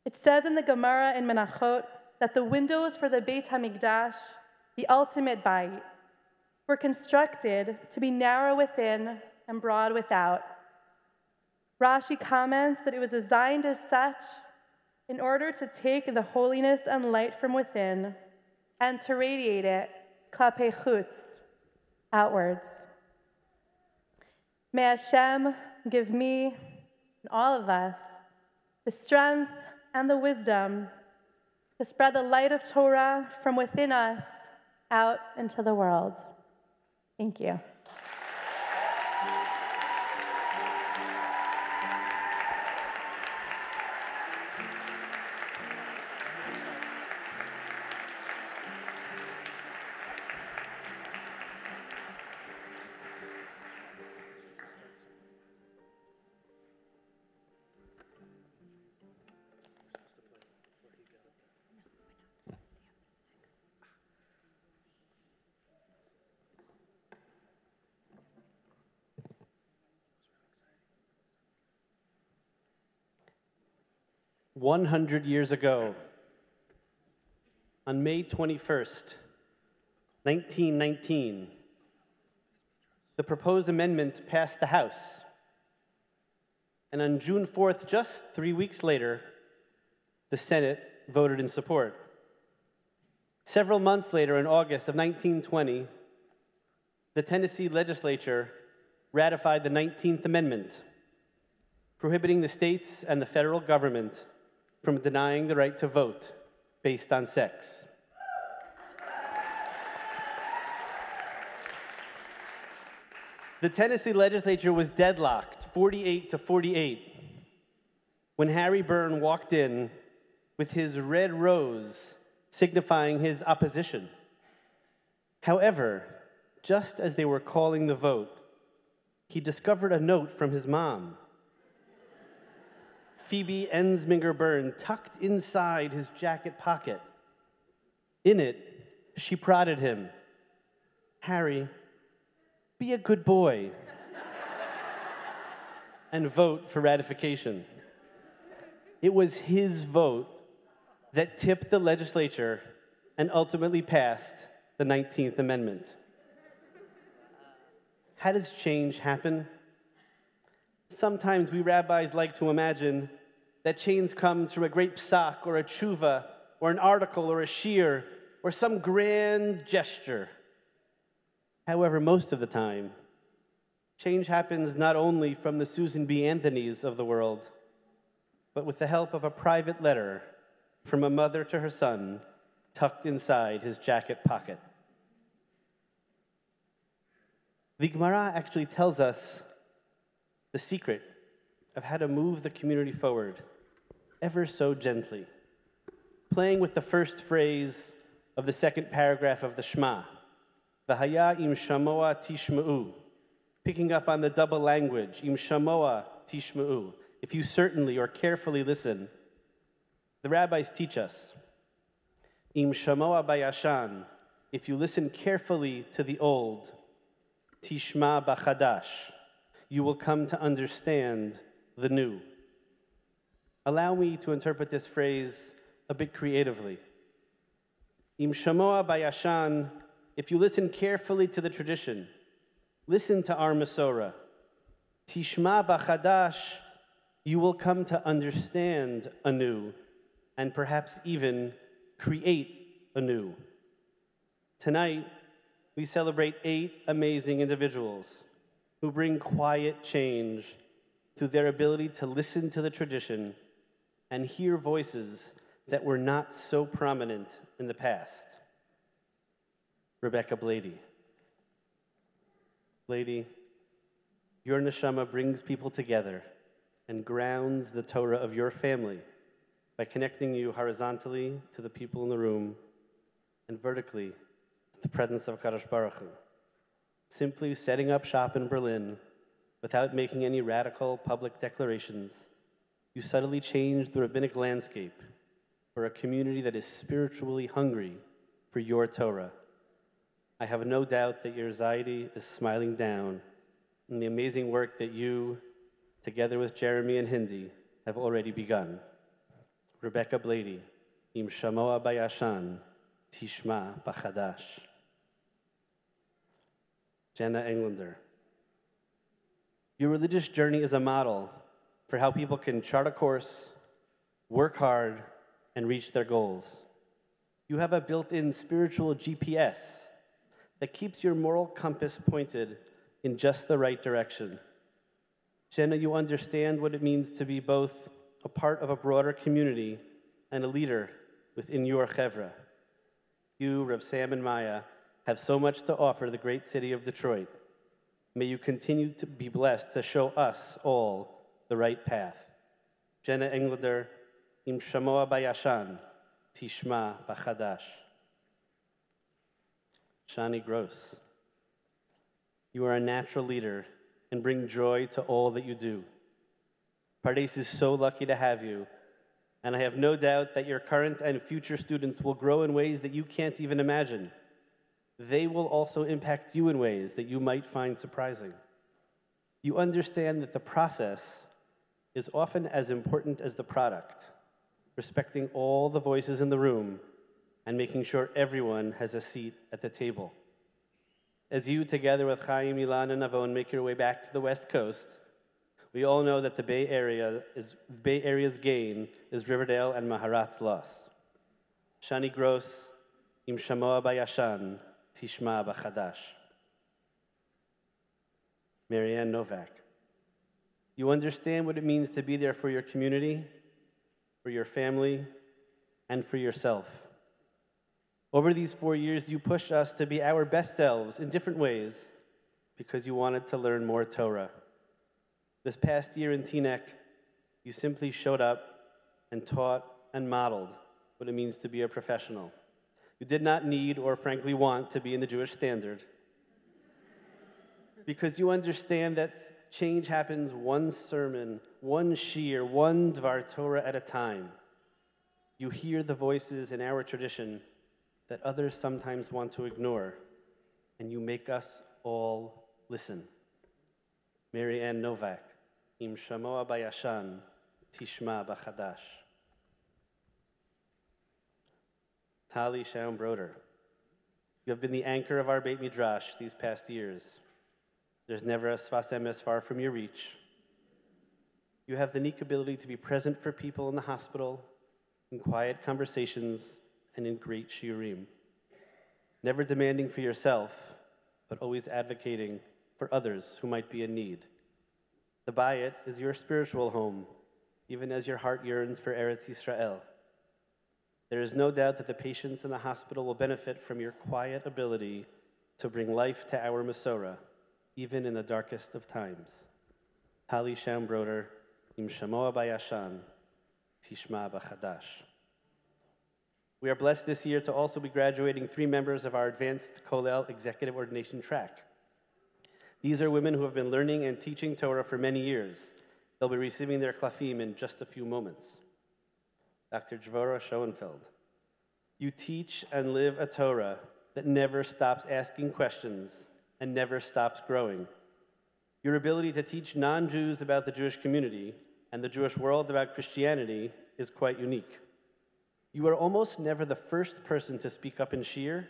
It says in the Gemara in Musmakhot that the windows for the Beit HaMikdash, the ultimate Bayit, were constructed to be narrow within and broad without. Rashi comments that it was designed as such in order to take the holiness and light from within and to radiate it klapei chutz, outwards. May Hashem give me and all of us the strength and the wisdom to spread the light of Torah from within us out into the world. Thank you. "100 years ago, on May 21st, 1919, the proposed amendment passed the House. And on June 4th, just 3 weeks later, the Senate voted in support. Several months later, in August of 1920, the Tennessee legislature ratified the 19th Amendment, prohibiting the states and the federal government from denying the right to vote based on sex. The Tennessee legislature was deadlocked, 48-48, when Harry Byrne walked in with his red rose signifying his opposition. However, just as they were calling the vote, he discovered a note from his mom. Phoebe Ensminger Byrne tucked inside his jacket pocket. In it, she prodded him. "Harry, be a good boy and vote for ratification." It was his vote that tipped the legislature and ultimately passed the 19th Amendment. How does change happen? Sometimes we rabbis like to imagine that change comes from a great psak or a tshuva or an article or a shir or some grand gesture. However, most of the time, change happens not only from the Susan B. Anthonys of the world, but with the help of a private letter from a mother to her son tucked inside his jacket pocket. The Gemara actually tells us the secret of how to move the community forward, ever so gently, playing with the first phrase of the second paragraph of the Shema, V'haya im shamoa tishma'u. Picking up on the double language, im shamoa tishma'u. If you certainly or carefully listen, the rabbis teach us, im shamoa bayashan. If you listen carefully to the old, tishma b'chadash. You will come to understand the new. Allow me to interpret this phrase a bit creatively. Im shamoa bayashan, if you listen carefully to the tradition, listen to our Masorah. Tishma b'chadash, you will come to understand anew, and perhaps even create anew. Tonight, we celebrate 8 amazing individuals who bring quiet change through their ability to listen to the tradition and hear voices that were not so prominent in the past. Blady. Blady, your neshama brings people together and grounds the Torah of your family by connecting you horizontally to the people in the room and vertically to the presence of Kadosh Baruch Hu. Simply setting up shop in Berlin without making any radical public declarations, you subtly change the rabbinic landscape for a community that is spiritually hungry for your Torah. I have no doubt that your anxiety is smiling down in the amazing work that you, together with Jeremy and Hindi, have already begun. Blady, im shamoa bayashan, tishma b'chadash. Jenna Englender. Your religious journey is a model for how people can chart a course, work hard, and reach their goals. You have a built-in spiritual GPS that keeps your moral compass pointed in just the right direction. Jenna, you understand what it means to be both a part of a broader community and a leader within your chevra. You, Rav Sam and Maya, have so much to offer the great city of Detroit. May you continue to be blessed to show us all the right path. Jenna Englender, im shamoa bayashan, tishma b'chadash. Shani Gross, you are a natural leader and bring joy to all that you do. Pardes is so lucky to have you, and I have no doubt that your current and future students will grow in ways that you can't even imagine. They will also impact you in ways that you might find surprising. You understand that the process is often as important as the product, respecting all the voices in the room and making sure everyone has a seat at the table. As you, together with Chaim, Ilan, and Avon, make your way back to the West Coast, we all know that the Bay Area's gain is Riverdale and Maharat's loss. Shani Gross, im shamoa bayashan, tishma b'chadash. Marianne Novak, you understand what it means to be there for your community, for your family, and for yourself. Over these 4 years, you pushed us to be our best selves in different ways because you wanted to learn more Torah. This past year in Teaneck, you simply showed up and taught and modeled what it means to be a professional. You did not need or frankly want to be in the Jewish standard because you understand that change happens one sermon, one shiur, one Dvar Torah at a time. You hear the voices in our tradition that others sometimes want to ignore, and you make us all listen. Marianne Novak, im shamoa bayashan, tishma b'chadash. Tali, Schaum, Broder, you have been the anchor of our Beit Midrash these past years. There's never a sfas emes far from your reach. You have the unique ability to be present for people in the hospital, in quiet conversations, and in great shiurim. Never demanding for yourself, but always advocating for others who might be in need. The Bayit is your spiritual home, even as your heart yearns for Eretz Yisrael. There is no doubt that the patients in the hospital will benefit from your quiet ability to bring life to our Masorah, even in the darkest of times. Tali, Schaum, Broder, im shamoa bayashan, tishma b'chadash. We are blessed this year to also be graduating 3 members of our advanced Kollel executive ordination track. These are women who have been learning and teaching Torah for many years. They'll be receiving their klafim in just a few moments. Dr. Devorah Schoenfeld, you teach and live a Torah that never stops asking questions and never stops growing. Your ability to teach non-Jews about the Jewish community and the Jewish world about Christianity is quite unique. You are almost never the first person to speak up in shiur,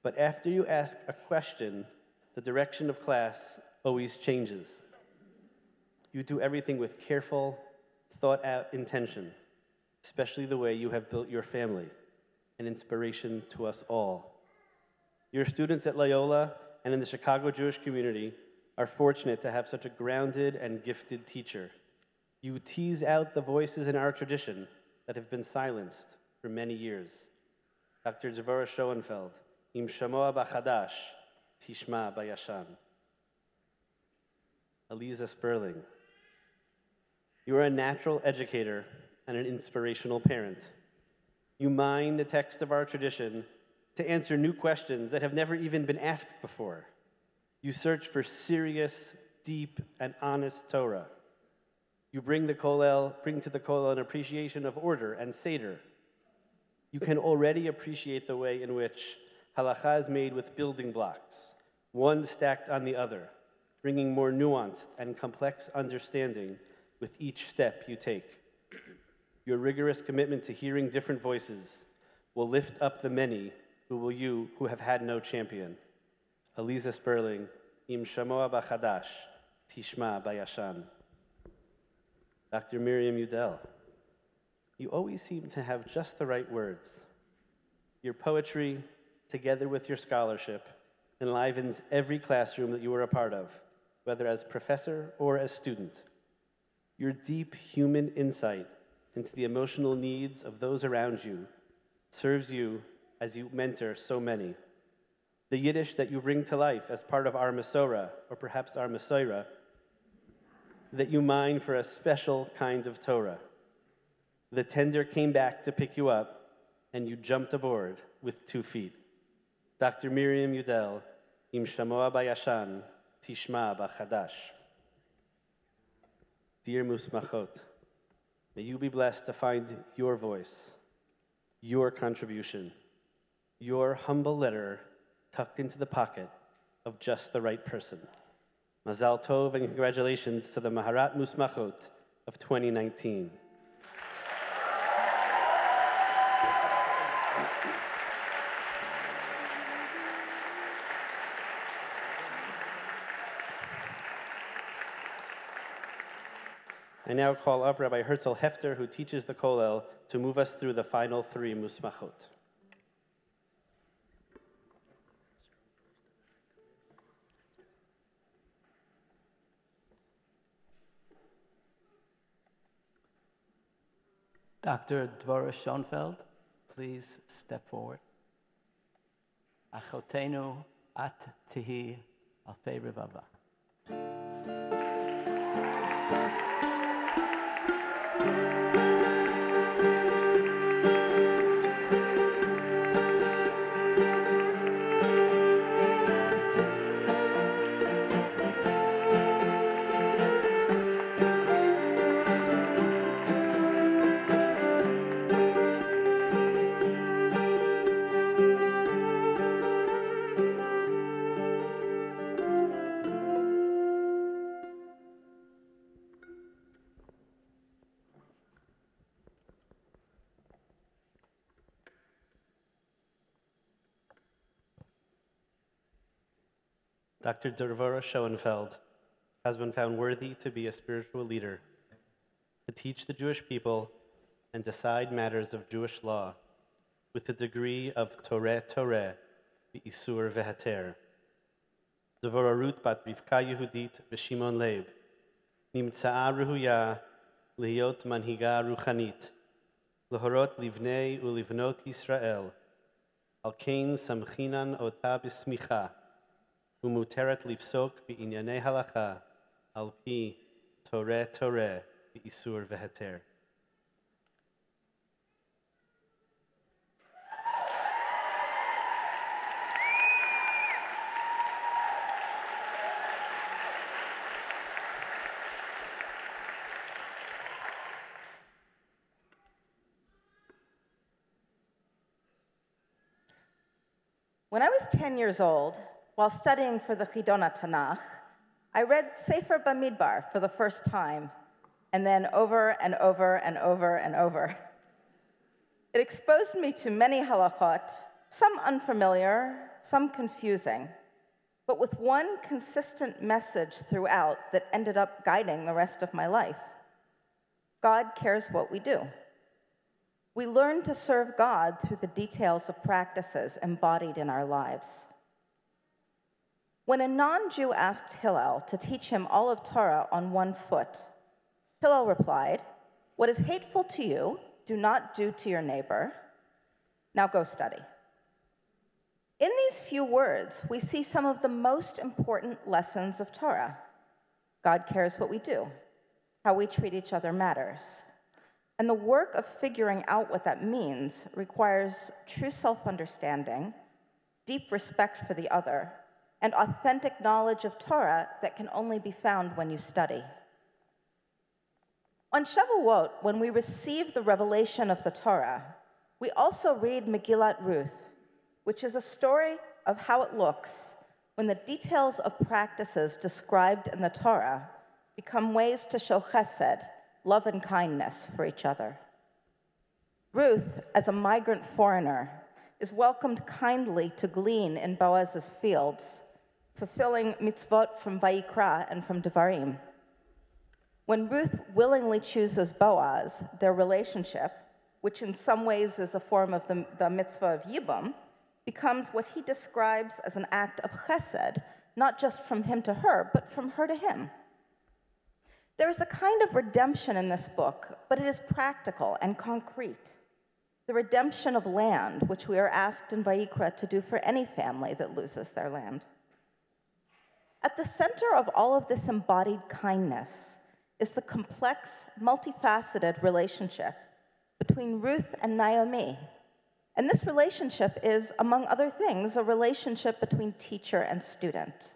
but after you ask a question, the direction of class always changes. You do everything with careful, thought-out intention, especially the way you have built your family, an inspiration to us all. Your students at Loyola and in the Chicago Jewish community are fortunate to have such a grounded and gifted teacher. You tease out the voices in our tradition that have been silenced for many years. Dr. Devorah Schoenfeld, Im Shamoa B'Chadash, Tishma B'Yashan. Aliza Sperling, you are a natural educator and an inspirational parent. You mine the text of our tradition to answer new questions that have never even been asked before. You search for serious, deep, and honest Torah. You bring to the Kollel an appreciation of order and seder. You can already appreciate the way in which halacha is made with building blocks, one stacked on the other, bringing more nuanced and complex understanding with each step you take. Your rigorous commitment to hearing different voices will lift up the many who have had no champion. Aliza Sperling, Im Shamoa B'Chadash, Tishma B'Yashan. Dr. Miriam Udel, you always seem to have just the right words. Your poetry, together with your scholarship, enlivens every classroom that you are a part of, whether as professor or as student. Your deep human insight into the emotional needs of those around you serves you as you mentor so many. The Yiddish that you bring to life as part of our Masorah, or perhaps our Masorah, that you mine for a special kind of Torah. The tender came back to pick you up, and you jumped aboard with 2 feet. Dr. Miriam Udel, Im Shamoa B'Yashan, Tishma B'Chadash. Dear Musmakhot, may you be blessed to find your voice, your contribution, your humble letter tucked into the pocket of just the right person. Mazal Tov and congratulations to the Maharat Musmakhot of 2019. I now call up Rabbi Herzl Hefter, who teaches the Kollel, to move us through the final 3 Musmakhot. Dr. Devorah Schoenfeld, please step forward. Achotenu at tihi alfei revava. Dr. Devorah Schoenfeld has been found worthy to be a spiritual leader, to teach the Jewish people and decide matters of Jewish law with the degree of Torah v'Isur v'Heter. Devorah Ruth bat Rivka Yehudit v'Shimon Leib, nimtza'a rehuya lihiyot manhiga ruchanit, lahorot livnei ulivnot Yisrael, al kein samchinan ota b'smicha, umuteret lifsok b'inyanei halacha, al pi Torah v'Isur v'Heter. When I was 10 years old, while studying for the Chidon Tanakh, I read Sefer Bamidbar for the first time, and then over and over and over and over. It exposed me to many halachot, some unfamiliar, some confusing, but with one consistent message throughout that ended up guiding the rest of my life. God cares what we do. We learn to serve God through the details of practices embodied in our lives. When a non-Jew asked Hillel to teach him all of Torah on one foot, Hillel replied, "What is hateful to you, do not do to your neighbor. Now go study." In these few words, we see some of the most important lessons of Torah. God cares what we do. How we treat each other matters. And the work of figuring out what that means requires true self-understanding, deep respect for the other, and authentic knowledge of Torah that can only be found when you study. On Shavuot, when we receive the revelation of the Torah, we also read Megillat Ruth, which is a story of how it looks when the details of practices described in the Torah become ways to show chesed, love and kindness for each other. Ruth, as a migrant foreigner, is welcomed kindly to glean in Boaz's fields, fulfilling mitzvot from Vayikra and from Devarim. When Ruth willingly chooses Boaz, their relationship, which in some ways is a form of the mitzvah of Yibum, becomes what he describes as an act of chesed, not just from him to her, but from her to him. There is a kind of redemption in this book, but it is practical and concrete. The redemption of land, which we are asked in Vayikra to do for any family that loses their land. At the center of all of this embodied kindness is the complex, multifaceted relationship between Ruth and Naomi. And this relationship is, among other things, a relationship between teacher and student.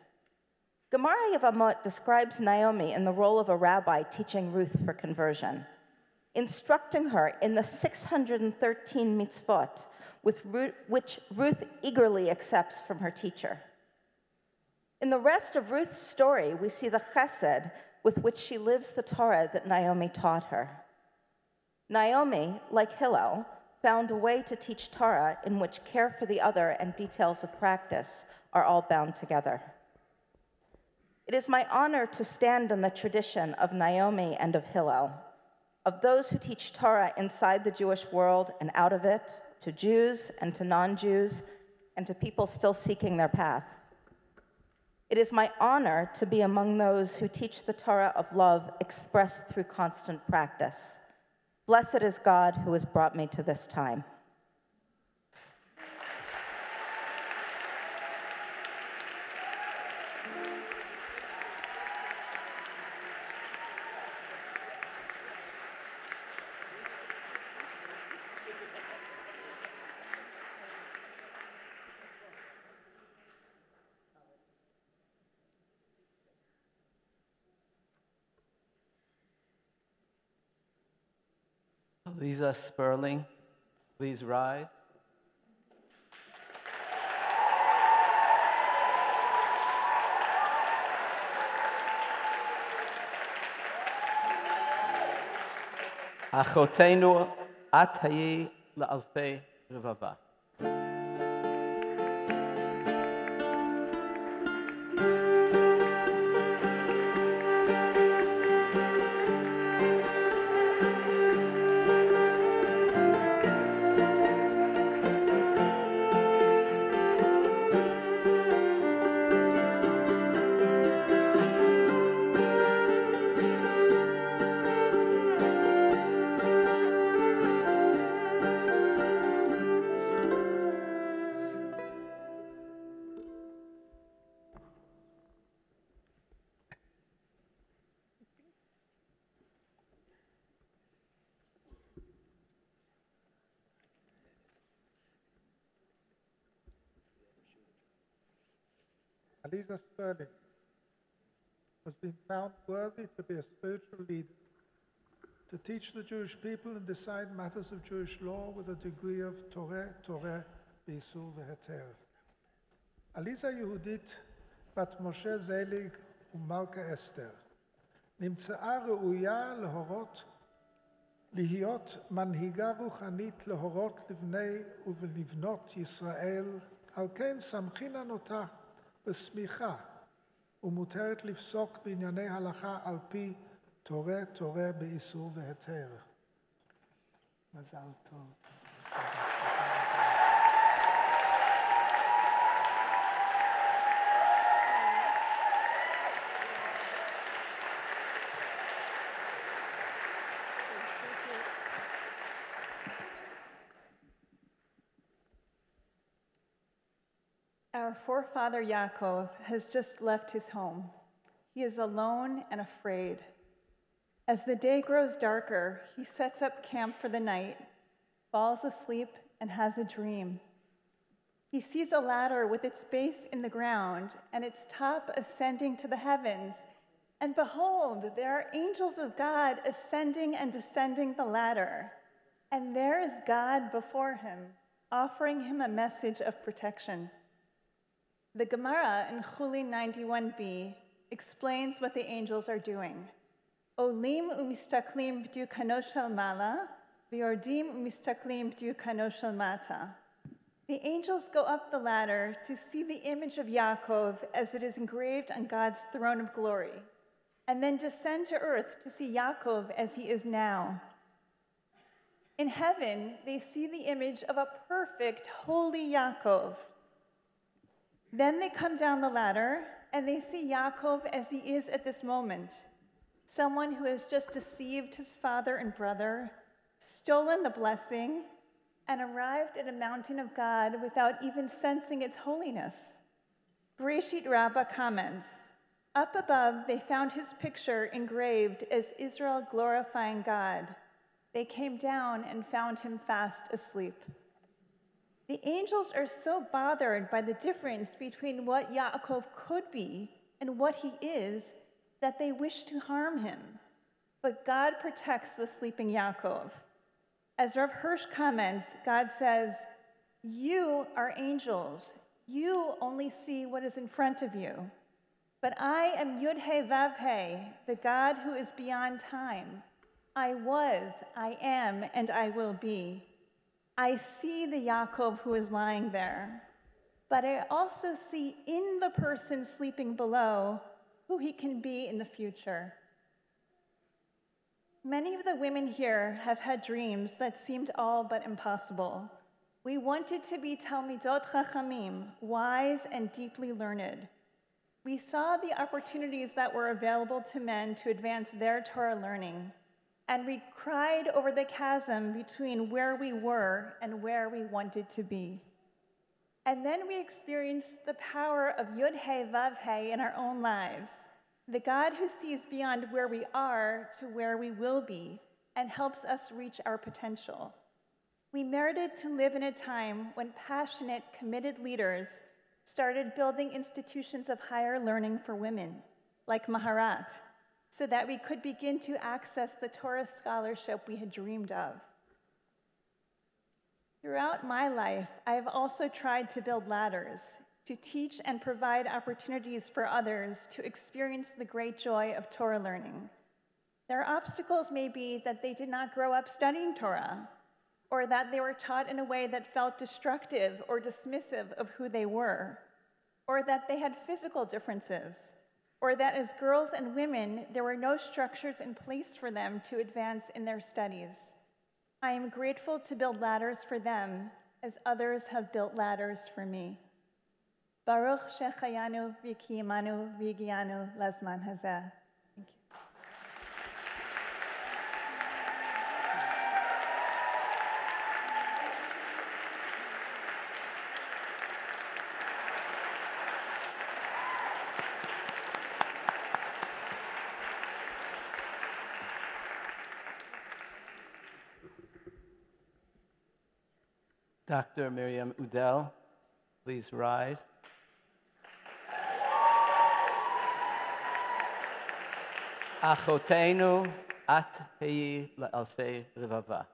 Gemara Yevamot describes Naomi in the role of a rabbi teaching Ruth for conversion, instructing her in the 613 mitzvot which Ruth eagerly accepts from her teacher. In the rest of Ruth's story, we see the chesed with which she lives the Torah that Naomi taught her. Naomi, like Hillel, found a way to teach Torah in which care for the other and details of practice are all bound together. It is my honor to stand in the tradition of Naomi and of Hillel, of those who teach Torah inside the Jewish world and out of it, to Jews and to non-Jews, and to people still seeking their path. It is my honor to be among those who teach the Torah of love expressed through constant practice. Blessed is God who has brought me to this time. Aliza, Sperling, please rise. Achotenu atayi la'alfei revava. Aliza Sperling has been found worthy to be a spiritual leader, to teach the Jewish people and decide matters of Jewish law with a degree of Torah, B'Isur v'Heter. עליזה יהודית, בת משה זליג ומלכה אסתר, נמצאה ראויה להיות מנהיגה רוחנית להורות לבני ולבנות ישראל, על כן סמכינן אותה בסמיכה, ומותרת לפסוק בענייני הלכה על פי תורה באיסור והיתר. מזל טוב. Our forefather Yaakov has just left his home. He is alone and afraid. As the day grows darker, he sets up camp for the night, falls asleep, and has a dream. He sees a ladder with its base in the ground and its top ascending to the heavens. And behold, there are angels of God ascending and descending the ladder. And there is God before him, offering him a message of protection. The Gemara in Chulin 91b explains what the angels are doing. Olim umistaklim b'dukano shel mala, v'yordim umistaklim b'dukano shel mata. The angels go up the ladder to see the image of Yaakov as it is engraved on God's throne of glory, and then descend to earth to see Yaakov as he is now. In heaven, they see the image of a perfect, holy Yaakov. Then they come down the ladder, and they see Yaakov as he is at this moment, someone who has just deceived his father and brother, stolen the blessing, and arrived at a mountain of God without even sensing its holiness. Bereshit Rabba comments, up above they found his picture engraved as Israel glorifying God. They came down and found him fast asleep. The angels are so bothered by the difference between what Yaakov could be and what he is that they wish to harm him. But God protects the sleeping Yaakov. As Rav Hirsch comments, God says, you are angels. You only see what is in front of you. But I am Yud-He Vav-He, the God who is beyond time. I was, I am, and I will be. I see the Yaakov who is lying there, but I also see in the person sleeping below who he can be in the future. Many of the women here have had dreams that seemed all but impossible. We wanted to be Talmidot Chachamim, wise and deeply learned. We saw the opportunities that were available to men to advance their Torah learning, and we cried over the chasm between where we were and where we wanted to be. And then we experienced the power of Yud-He Vav-He in our own lives, the God who sees beyond where we are to where we will be and helps us reach our potential. We merited to live in a time when passionate, committed leaders started building institutions of higher learning for women, like Maharat, so that we could begin to access the Torah scholarship we had dreamed of. Throughout my life, I have also tried to build ladders, to teach and provide opportunities for others to experience the great joy of Torah learning. Their obstacles may be that they did not grow up studying Torah, or that they were taught in a way that felt destructive or dismissive of who they were, or that they had physical differences, or that as girls and women, there were no structures in place for them to advance in their studies. I am grateful to build ladders for them as others have built ladders for me. Baruch Shechayanu v'kiyamanu v'gianu lazman hazeh. Thank you. Dr. Miriam Udel, please rise. Achotenu at heyi la'alfei revava.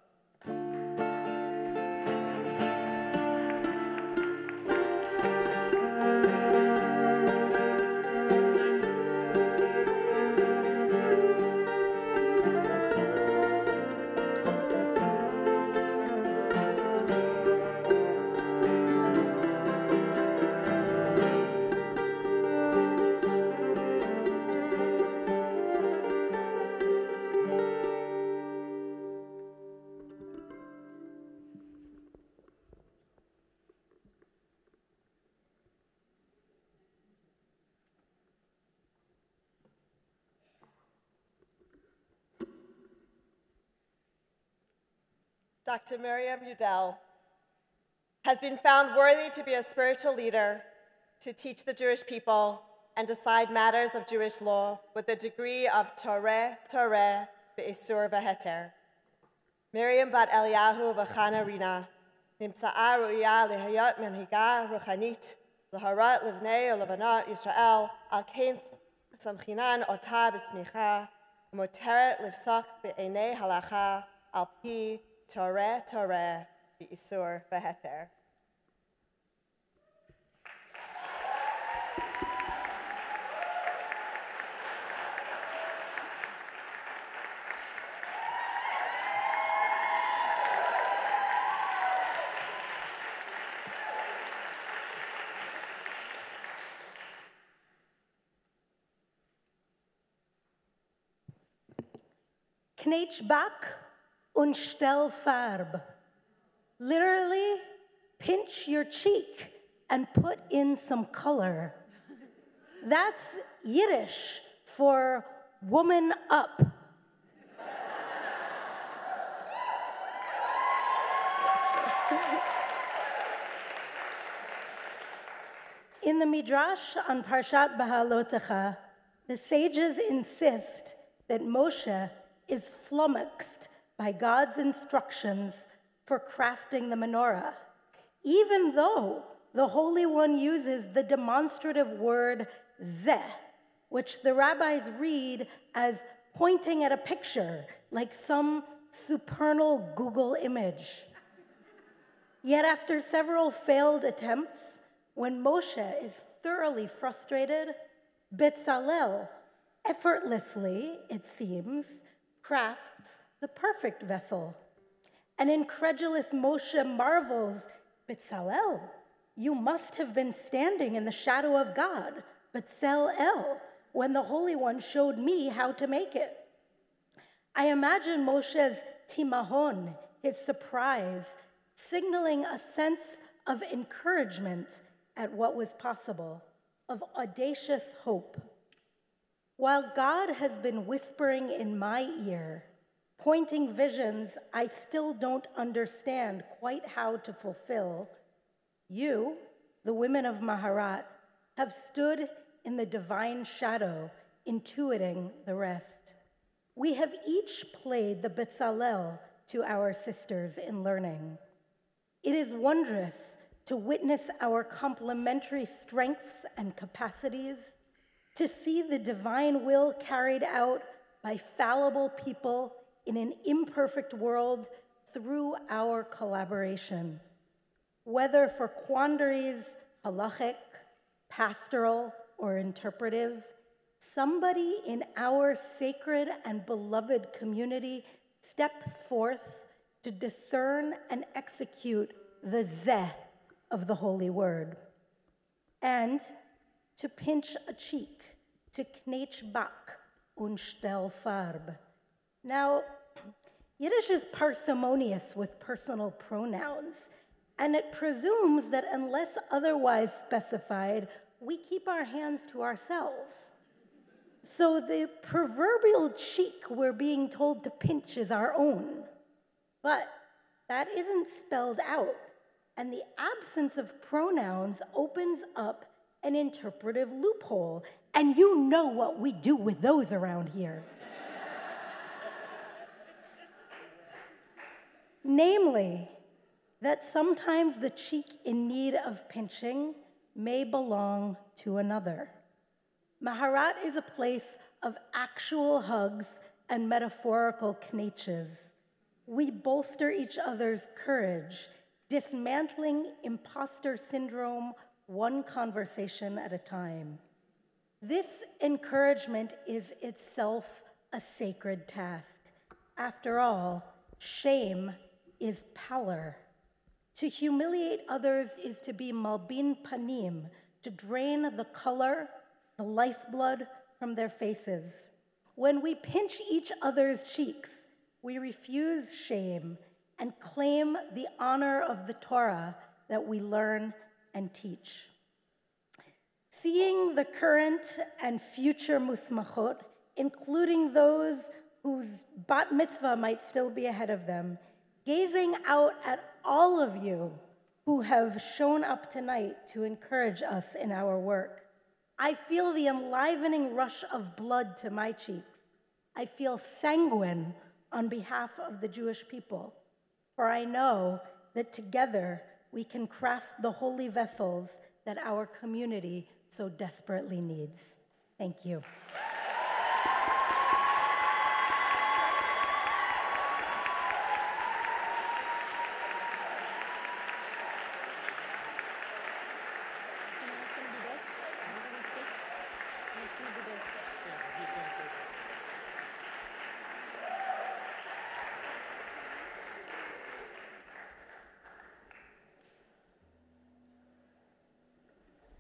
Dr. Miriam Udel, has been found worthy to be a spiritual leader, to teach the Jewish people and decide matters of Jewish law with a degree of Torah, Be'isur v'heter. Miriam bat Eliyahu v'chana Rina, nimtza'a ru'iyah lehayot menhiga ruchanit, l'harat livnei u'levanot Yisrael, al kein samchinan ota b'smicha, moteret livsok be'enei halacha, al pi Torah, Be'isur v'heter. Knetsch back und stell Farb. Literally, pinch your cheek and put in some color. That's Yiddish for woman up. In the Midrash on Parshat Behalotecha, the sages insist that Moshe is flummoxed by God's instructions for crafting the menorah, even though the Holy One uses the demonstrative word zeh, which the rabbis read as pointing at a picture, like some supernal Google image. Yet after several failed attempts, when Moshe is thoroughly frustrated, Betzalel, effortlessly, it seems, crafts the perfect vessel. An incredulous Moshe marvels, Betzalel, you must have been standing in the shadow of God, Betzalel, when the Holy One showed me how to make it. I imagine Moshe's timahon, his surprise, signaling a sense of encouragement at what was possible, of audacious hope. While God has been whispering in my ear, pointing visions I still don't understand quite how to fulfill, you, the women of Maharat, have stood in the divine shadow, intuiting the rest. We have each played the Betzalel to our sisters in learning. It is wondrous to witness our complementary strengths and capacities, to see the divine will carried out by fallible people in an imperfect world through our collaboration. Whether for quandaries, halachic, pastoral, or interpretive, somebody in our sacred and beloved community steps forth to discern and execute the zeh of the Holy Word, and to pinch a cheek, to knetsch back und stell Farb. Now, Yiddish is parsimonious with personal pronouns, and it presumes that unless otherwise specified, we keep our hands to ourselves. So the proverbial cheek we're being told to pinch is our own. But that isn't spelled out, and the absence of pronouns opens up an interpretive loophole, and you know what we do with those around here. Namely, that sometimes the cheek in need of pinching may belong to another. Maharat is a place of actual hugs and metaphorical knetches. We bolster each other's courage, dismantling imposter syndrome one conversation at a time. This encouragement is itself a sacred task. After all, shame is pallor. To humiliate others is to be malbin panim, to drain the color, the lifeblood from their faces. When we pinch each other's cheeks, we refuse shame and claim the honor of the Torah that we learn and teach. Seeing the current and future Musmakhot, including those whose bat mitzvah might still be ahead of them, gazing out at all of you who have shown up tonight to encourage us in our work. I feel the enlivening rush of blood to my cheeks. I feel sanguine on behalf of the Jewish people, for I know that together we can craft the holy vessels that our community so desperately needs. Thank you.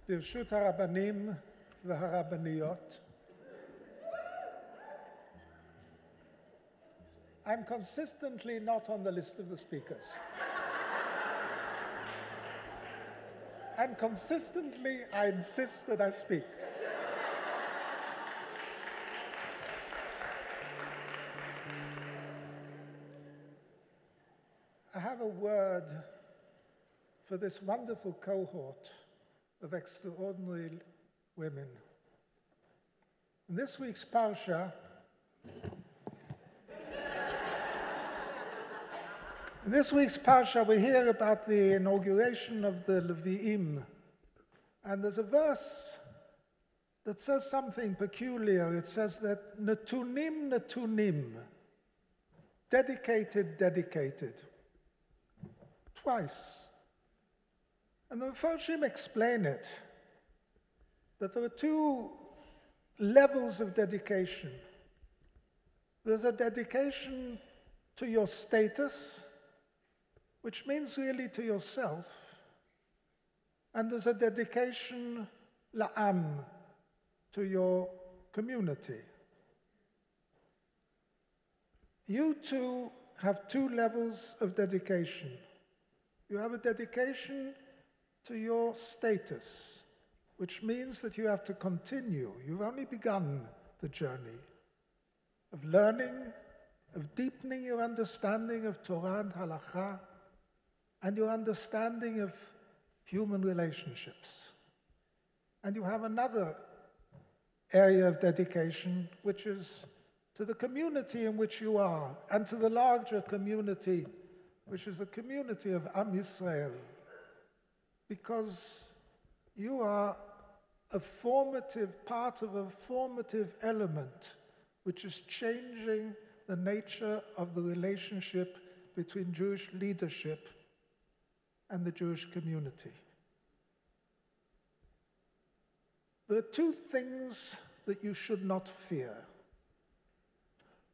ברשות הרבנים והרבניות, I'm consistently not on the list of the speakers. And consistently, I insist that I speak. I have a word for this wonderful cohort of extraordinary women. In this week's Parsha, we hear about the inauguration of the Levi'im, and there's a verse that says something peculiar. It says that Netunim, Netunim, dedicated, dedicated, twice. And the Mefarshim explain it, that there are two levels of dedication. There's a dedication to your status, which means really to yourself, and there's a dedication la'am, to your community. You two have two levels of dedication. You have a dedication to your status, which means that you have to continue. You've only begun the journey of learning, of deepening your understanding of Torah and Halakha, and your understanding of human relationships. And you have another area of dedication, which is to the community in which you are, and to the larger community, which is the community of Am Yisrael, because you are a formative part of a formative element which is changing the nature of the relationship between Jewish leadership and the Jewish community. There are two things that you should not fear.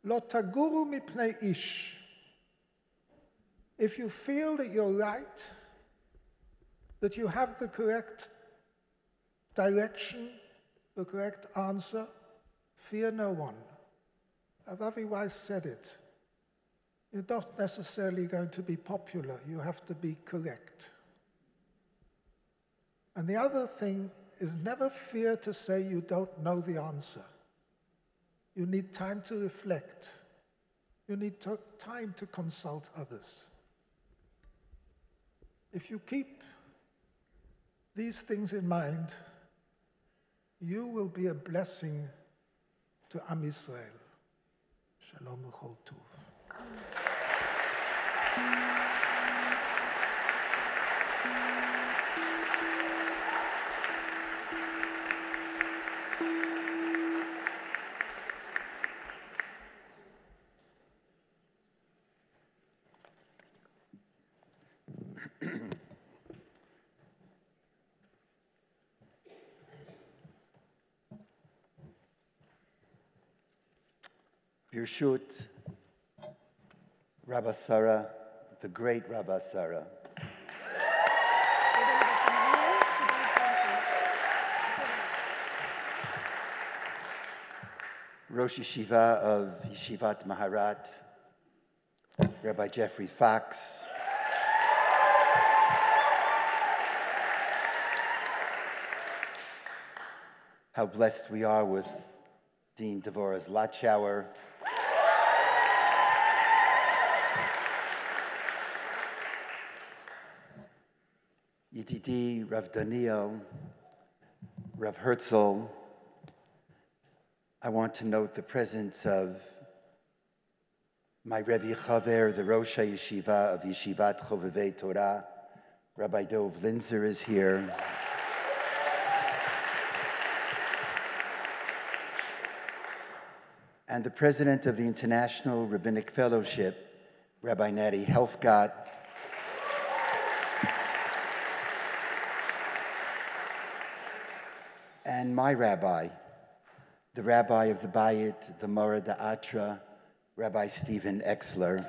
Lo taguru mipnei ish. If you feel that you're right, that you have the correct direction, the correct answer, fear no one. Avi Weiss said it. You're not necessarily going to be popular. You have to be correct. And the other thing is never fear to say you don't know the answer. You need time to reflect. You need time to consult others. If you keep these things in mind, you will be a blessing to Am Yisrael. Shalom v'chol tov. Birshut, Rabba Sarah, the great Rabba Sarah. Rosh Yeshiva of Yeshivat Maharat, Rabbi Jeffrey Fox, how blessed we are with Dean Devorah's lot shower. Yididi, Rav Daniel, Rav Herzl. I want to note the presence of my Rebbe Chaver, the Rosh Yeshiva of Yeshivat Chovevei Torah. Rabbi Dov Linzer is here. And the president of the International Rabbinic Fellowship, Rabbi Natty Helfgott. And my rabbi, the rabbi of the Bayit, the Morah Da'atra, Rabbi Stephen Exler.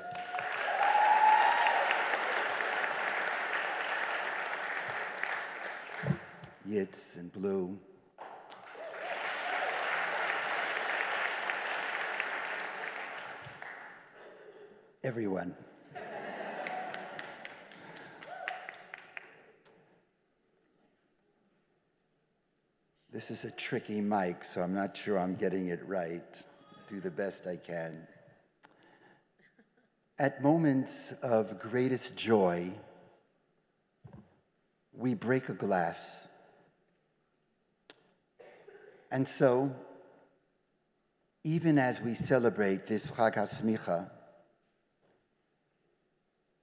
Yitz and Blue. Everyone. This is a tricky mic, so I'm not sure I'm getting it right. Do the best I can. At moments of greatest joy, we break a glass. And so, even as we celebrate this Chag HaSmicha,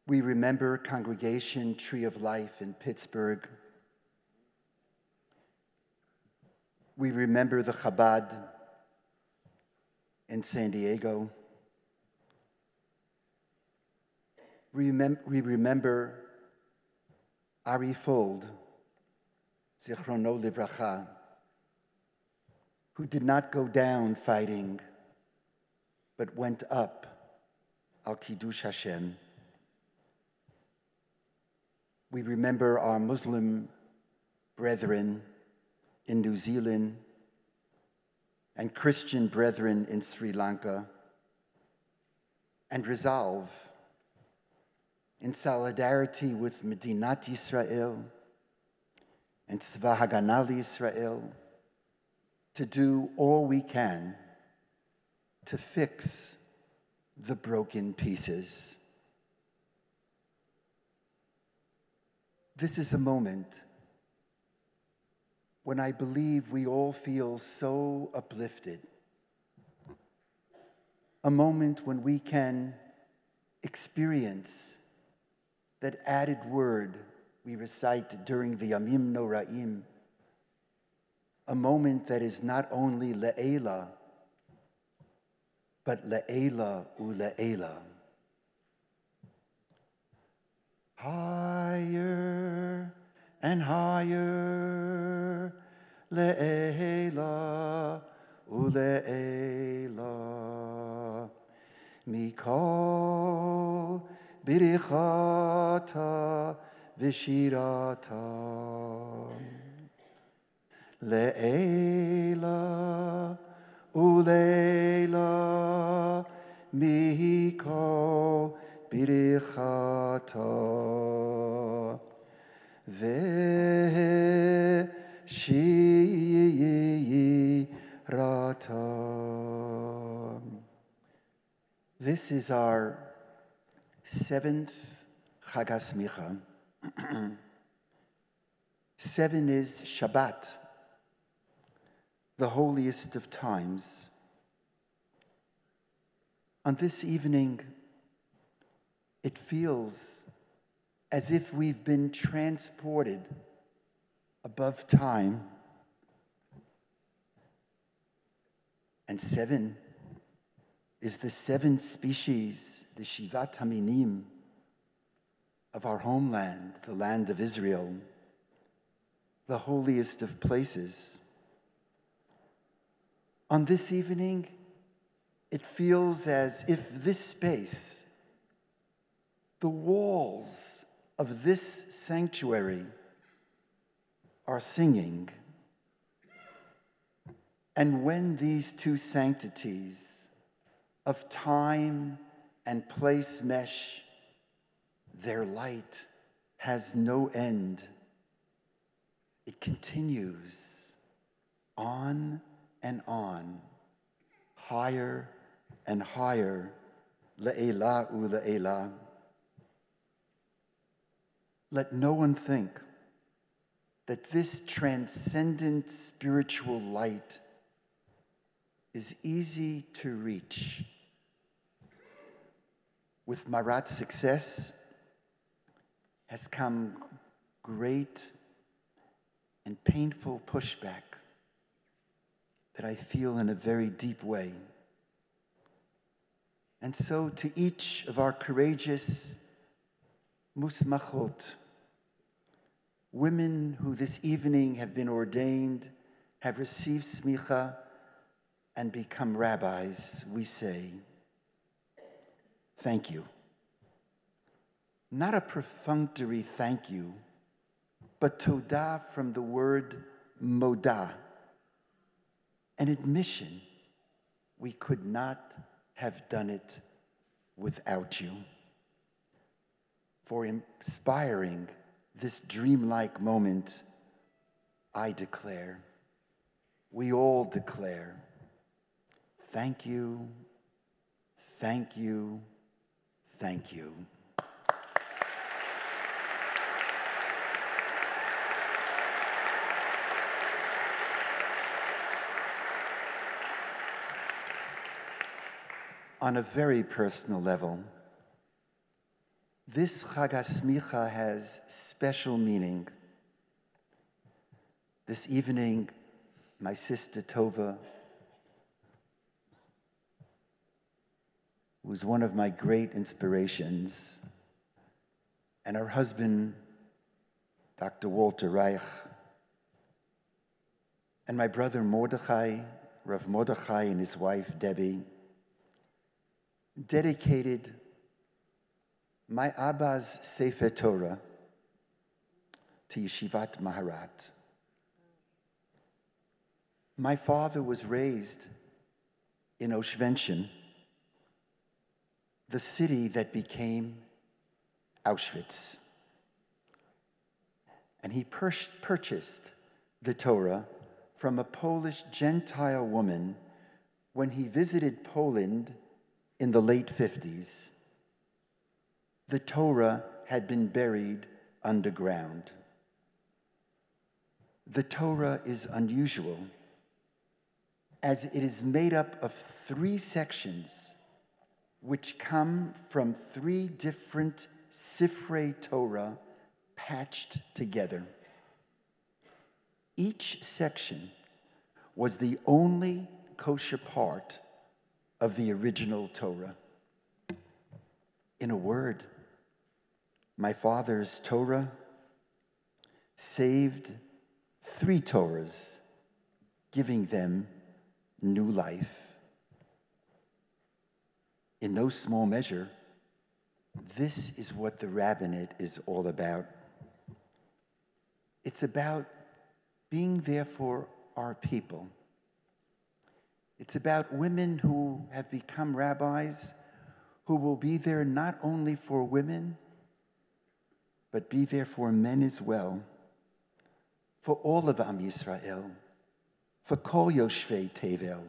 we remember Congregation Tree of Life in Pittsburgh. We remember the Chabad in San Diego. We remember Ari Fold, Zichrono Livracha, who did not go down fighting, but went up al Kiddush Hashem. We remember our Muslim brethren in New Zealand and Christian brethren in Sri Lanka, and resolve in solidarity with Medinat Yisrael and Tzva Haganah Yisrael to do all we can to fix the broken pieces. This is a moment when I believe we all feel so uplifted. A moment when we can experience that added word we recite during the Yamim Noraim, a moment that is not only le'ela, but le'ela u'le'ela. Higher and higher, le'ela u'le'ela, mikol birichata v'shirata, le'ela u'le'ela, mikol birichata v'shirata. This is our 7th Chag HaSmicha. 7 is Shabbat, the holiest of times. On this evening, it feels as if we've been transported above time. And 7 is the 7 species, the Shivat Haminim of our homeland, the land of Israel, the holiest of places. On this evening, it feels as if this space, the walls of this sanctuary, are singing. And when these two sanctities of time and place mesh, their light has no end. It continues on and on, higher and higher, le'ela u'le'ela. Let no one think that this transcendent spiritual light is easy to reach. With Maharat's success has come great and painful pushback that I feel in a very deep way. And so to each of our courageous Musmakhot, women who this evening have been ordained, have received Semikha, and become rabbis, we say, thank you. Not a perfunctory thank you, but todah from the word modah, an admission we could not have done it without you. For inspiring this dreamlike moment, I declare, we all declare, thank you, thank you, thank you. On a very personal level, this Chag HaSmicha has special meaning. This evening, my sister Tova, who was one of my great inspirations, and her husband, Dr. Walter Reich, and my brother Mordechai, Rav Mordechai, and his wife Debbie, dedicated my Abba's Sefer Torah to Yeshivat Maharat. My father was raised in Oshvenchen, the city that became Auschwitz. And he purchased the Torah from a Polish Gentile woman when he visited Poland in the late 50s. The Torah had been buried underground. The Torah is unusual, as it is made up of 3 sections which come from 3 different Sifrei Torah patched together. Each section was the only kosher part of the original Torah. In a word, my father's Torah saved 3 Torahs, giving them new life. In no small measure, this is what the Rabbanit is all about. It's about being there for our people. It's about women who have become rabbis, who will be there not only for women, but be there for men as well, for all of Am Yisrael, for Kol Yoshvei Tevel,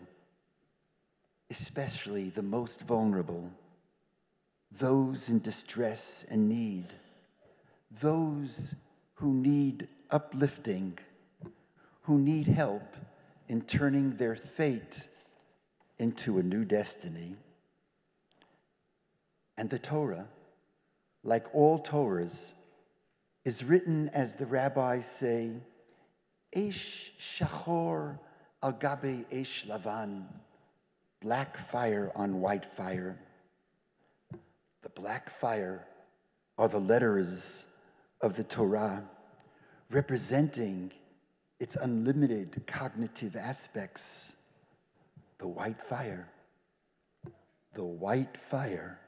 especially the most vulnerable, those in distress and need, those who need uplifting, who need help in turning their fate into a new destiny. And the Torah, like all Torahs, is written, as the rabbis say, Eish Shachor al Gabe Eish Lavan, black fire on white fire. The black fire are the letters of the Torah, representing its unlimited cognitive aspects. The white fire, the white fire,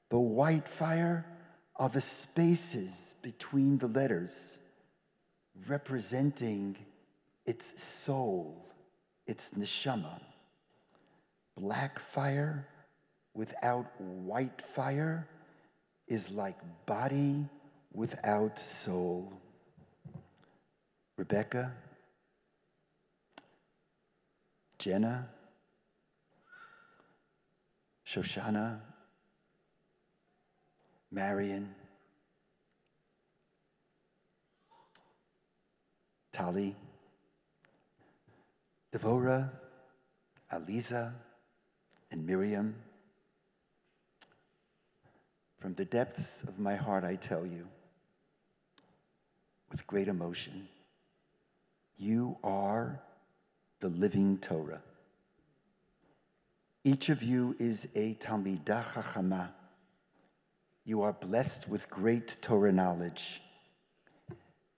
the white fire are the spaces between the letters, representing its soul, its neshama. Black fire without white fire is like body without soul. Rebecca, Jenna, Shoshana, Marianne, Tali, Devorah, Aliza, and Miriam, from the depths of my heart I tell you, with great emotion, you are the living Torah. Each of you is a Talmidah Chachama. You are blessed with great Torah knowledge.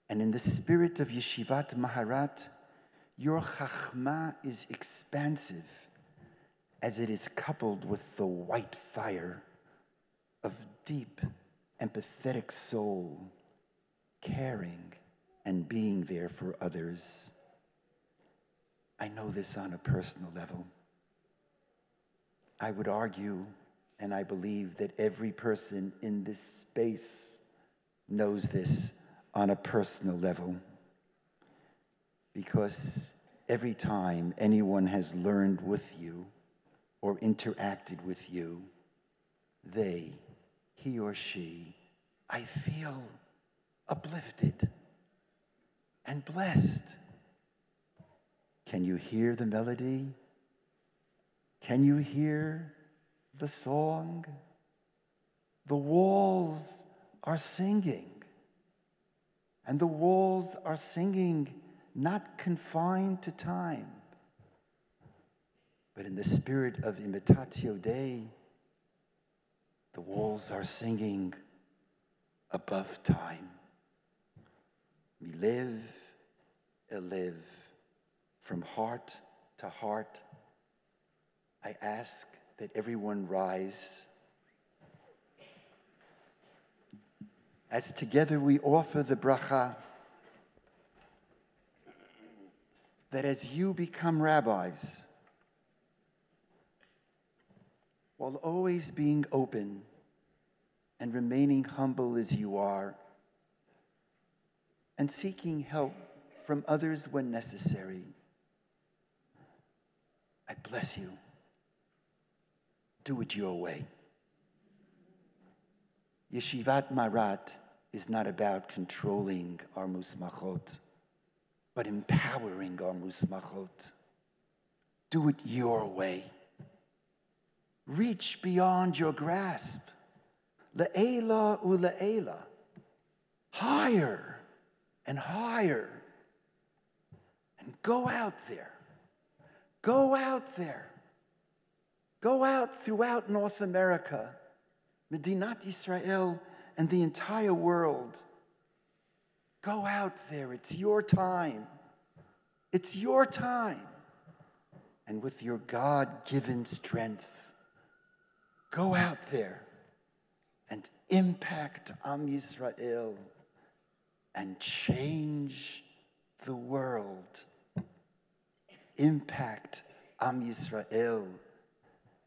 And in the spirit of Yeshivat Maharat, your Chachma is expansive as it is coupled with the white fire of deep, empathetic soul, caring and being there for others. I know this on a personal level. I would argue, and I believe that every person in this space knows this on a personal level, because every time anyone has learned with you or interacted with you, they, he or she, I feel uplifted and blessed. Can you hear the melody? Can you hear the song? The walls are singing. And the walls are singing not confined to time, but in the spirit of Imitatio Dei, the walls are singing above time. Milev elev, from heart to heart, I ask that everyone rise as together we offer the bracha that as you become rabbis, while always being open and remaining humble as you are, and seeking help from others when necessary, I bless you. Do it your way. Yeshivat Maharat is not about controlling our Musmakhot, but empowering our Musmakhot. Do it your way. Reach beyond your grasp. Le'ela u'le'ela. Higher and higher. And go out there. Go out there. Go out throughout North America, Medinat Israel, and the entire world. Go out there. It's your time. It's your time. And with your God-given strength, go out there and impact Am Yisrael and change the world. Impact Am Yisrael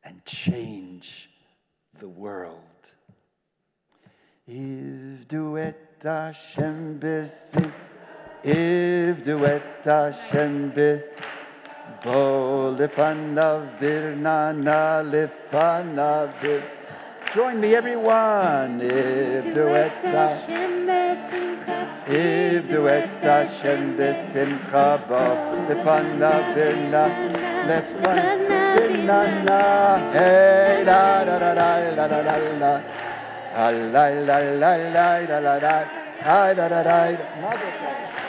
and change the world. Ivdu et Hashem b'sim, Ivdu et Hashem bo lefanav birnana lefanav bir. Join me, everyone. Ivdu et Hashem b'simcha, Ivdu et Hashem b'simcha bo lefanav birnana lefanav birnana. Hey la la la la la la la. La la la la la la la la la la la la.